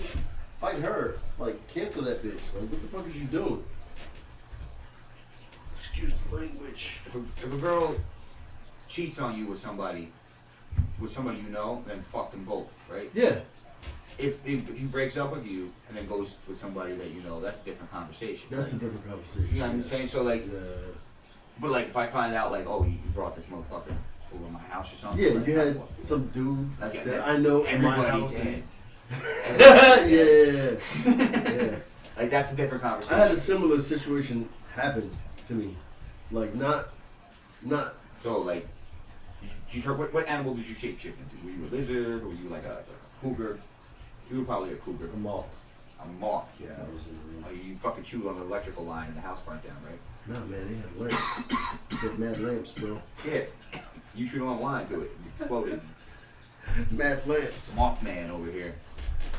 Fight her. Like cancel that bitch. Like what the fuck is you doing? Excuse the language. If a girl cheats on you with somebody you know, then fuck them both, right? Yeah. If he breaks up with you and then goes with somebody that you know, that's a different conversation. That's right? a different conversation. You know what I'm saying? So like, Yeah. but like if I find out like, oh, you brought this motherfucker over to my house or something. Yeah, like, you had what? some dude Like, that I know in my everybody house. dead. Yeah. Like that's a different I conversation. had a similar situation happen to me. Like not So like, what animal did you shape shift into? Were you a lizard or were you like a cougar? You were probably a cougar. a moth. A moth. Yeah, I was in the room. Oh, you fucking chewed on the electrical line and the house burnt down, right? No man, they had lamps. They had mad lamps, bro. Yeah. You chewed on a line to it. It exploded. Mad lamps. Mothman over here.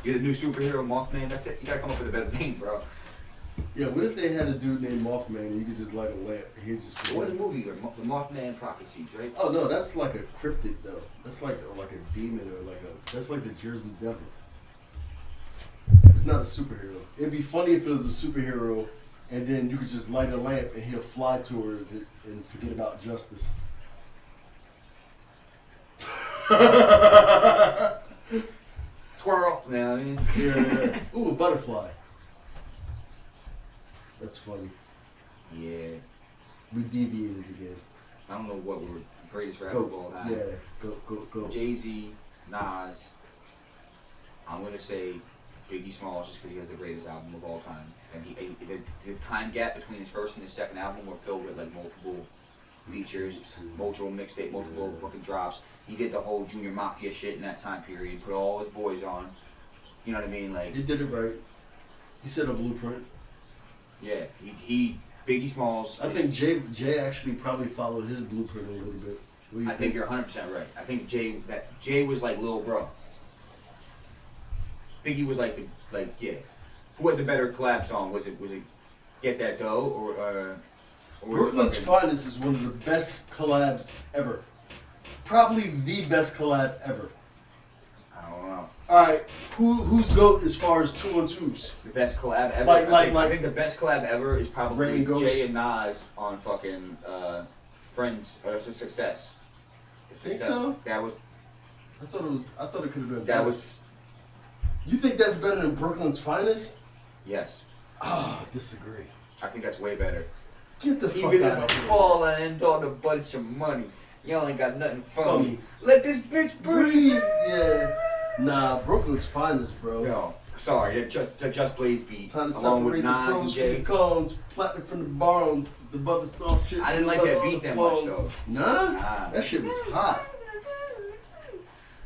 You're the new superhero, Mothman. That's it. You gotta come up with a better name, bro. Yeah, what if they had a dude named Mothman and you could just light a lamp and he'd just What was a movie? The Mothman Prophecies, right? Oh no, that's like a cryptid though. That's like a demon or that's like the Jersey Devil. It's not a superhero. It'd be funny if it was a superhero and then you could just light a lamp and he'll fly towards it and forget about justice. Squirrel. You know what I mean? Yeah. Ooh, a butterfly. That's funny. Yeah. We deviated again. I don't know what were greatest rapper Go. of all time. Yeah. Go. Jay-Z, Nas. I'm gonna say Biggie Smalls just because he has the greatest album of all time. And the time gap between his first and his second album were filled with like multiple features, multiple mixtape, multiple fucking drops. He did the whole Junior Mafia shit in that time period. Put all his boys on. You know what I mean? Like He did it right. He set a blueprint. yeah, he Biggie Smalls. I think Jay actually probably followed his blueprint a little bit. What do you I think you're 100% right. I think Jay was like Lil Bro. Biggie was like yeah. Who had the better collab song? Was it Get That Dough or was it Brooklyn's fucking- Finest is one of the best collabs ever. Probably the best collab ever. I don't know. Alright, who's GOAT as far as 2-on-2s? The best collab ever. I think the best collab ever is probably Rain Ghost. Jay and Nas on fucking Friends. Success. Think so? That was I thought it could have been That better. was You think that's better than Brooklyn's Finest? yes. Ah, disagree. I think that's way better. Get the fuck Even out if of I here. fall and end on a bunch of money, y'all ain't got nothing for For me. me. Let this bitch breathe. Breathe. Yeah. Nah, Brooklyn's Finest, bro. Yo, sorry, the Just Blaze beat Time to along separate with the Nas and pros from Jay. the cons, platinum from the barns, the mother soft shit. I didn't from like the that other beat that much, phones. though. Nah? Nah. That shit was hot.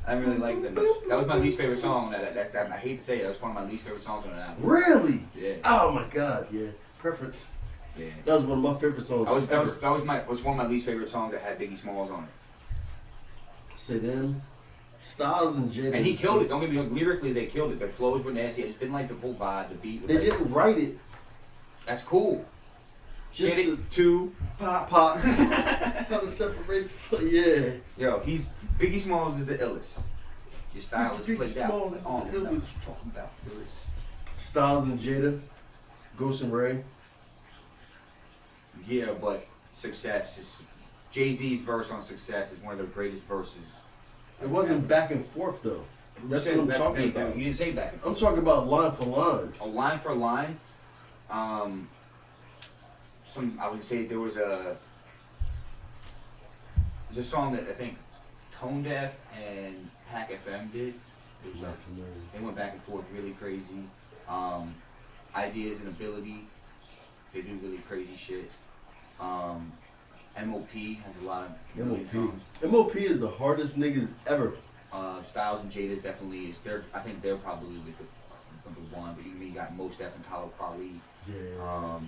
I didn't really like them. That was my least favorite song. I hate to say it, that was one of my least favorite songs on the album. Really? Yeah. Oh my god, yeah. Preference. Yeah. That was one of my favorite songs. That ever. was one of my least favorite songs that had Biggie Smalls on it. Say them. Styles and Jada. And he killed it. Don't get me wrong. Lyrically, they killed it. Their flows were nasty. I just didn't like the whole vibe. The beat was They like, didn't write it. That's cool. Just Get to it to pop. pop. How to separate the yeah. Yo, Biggie Smalls is the illest. Your style is Biggie played out. Smalls is Oh, the no, illest. talking about illest. Styles and Jada. Ghost and Ray. Yeah, but Success is Jay-Z's verse on Success is one of the greatest verses. It wasn't back and forth though. That's what I'm talking about. You didn't say back and I'm forth. talking about line for lines. A line for line. I would say there's a song that I think Tone Deaf and Hack FM did. It was Not familiar. They went back and forth really crazy. Ideas and Ability, they do really crazy shit. MOP has a lot of really MOP. songs. MOP is the hardest niggas ever. Styles and Jada's definitely is. I think they're probably like the number one. But you got Most Def and Talib Kweli. Yeah.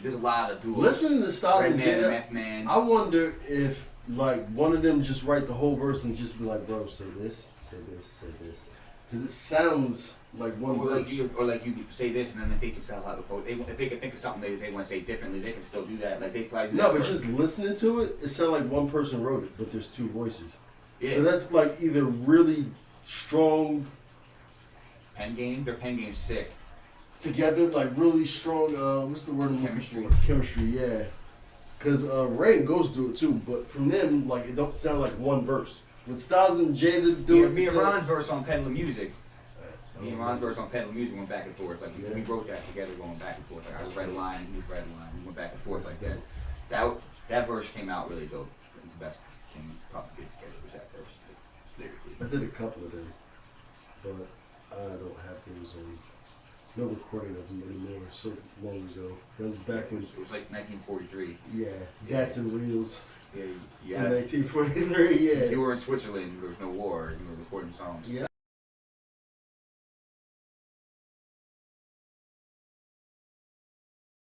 There's a lot of duos. Listening to Styles and Redman and Jada, Meth Man. I wonder if like one of them just write the whole verse and just be like, bro, say this, say this, say this. Because it sounds like one Or verse. like you could say this and then they can sell out the code. If they can think of something they want to say differently, they can still do that. Like they probably do No, that but first. just listening to it, it sounds like one person wrote it, but there's two voices. Yeah. So that's like either really strong Pen game. Their pen game's sick. together, like really strong, what's the word I'm looking Chemistry. for? Chemistry, yeah. Because Ray and Ghost do it too, but from them, like, it don't sound like one verse. When Styles and Jada do it, Me it and sound- Ron's verse on Peddler Music. I Me and don't Ron's know. verse on Peddler Music went back and forth. Like Yeah. we wrote that together, going back and forth. Like I That's read a dope. line, he would write a line. We went back and forth That's like that. That verse came out really dope. It was the best King probably did together was that verse lyrically. I did a couple of them, but I don't have those on. No recording of them anymore. So long ago. That was back when, It was like 1943. yeah, Gats and Reels Yeah, in 1943. Yeah. You were in Switzerland. There was no war. You were recording songs. Yeah.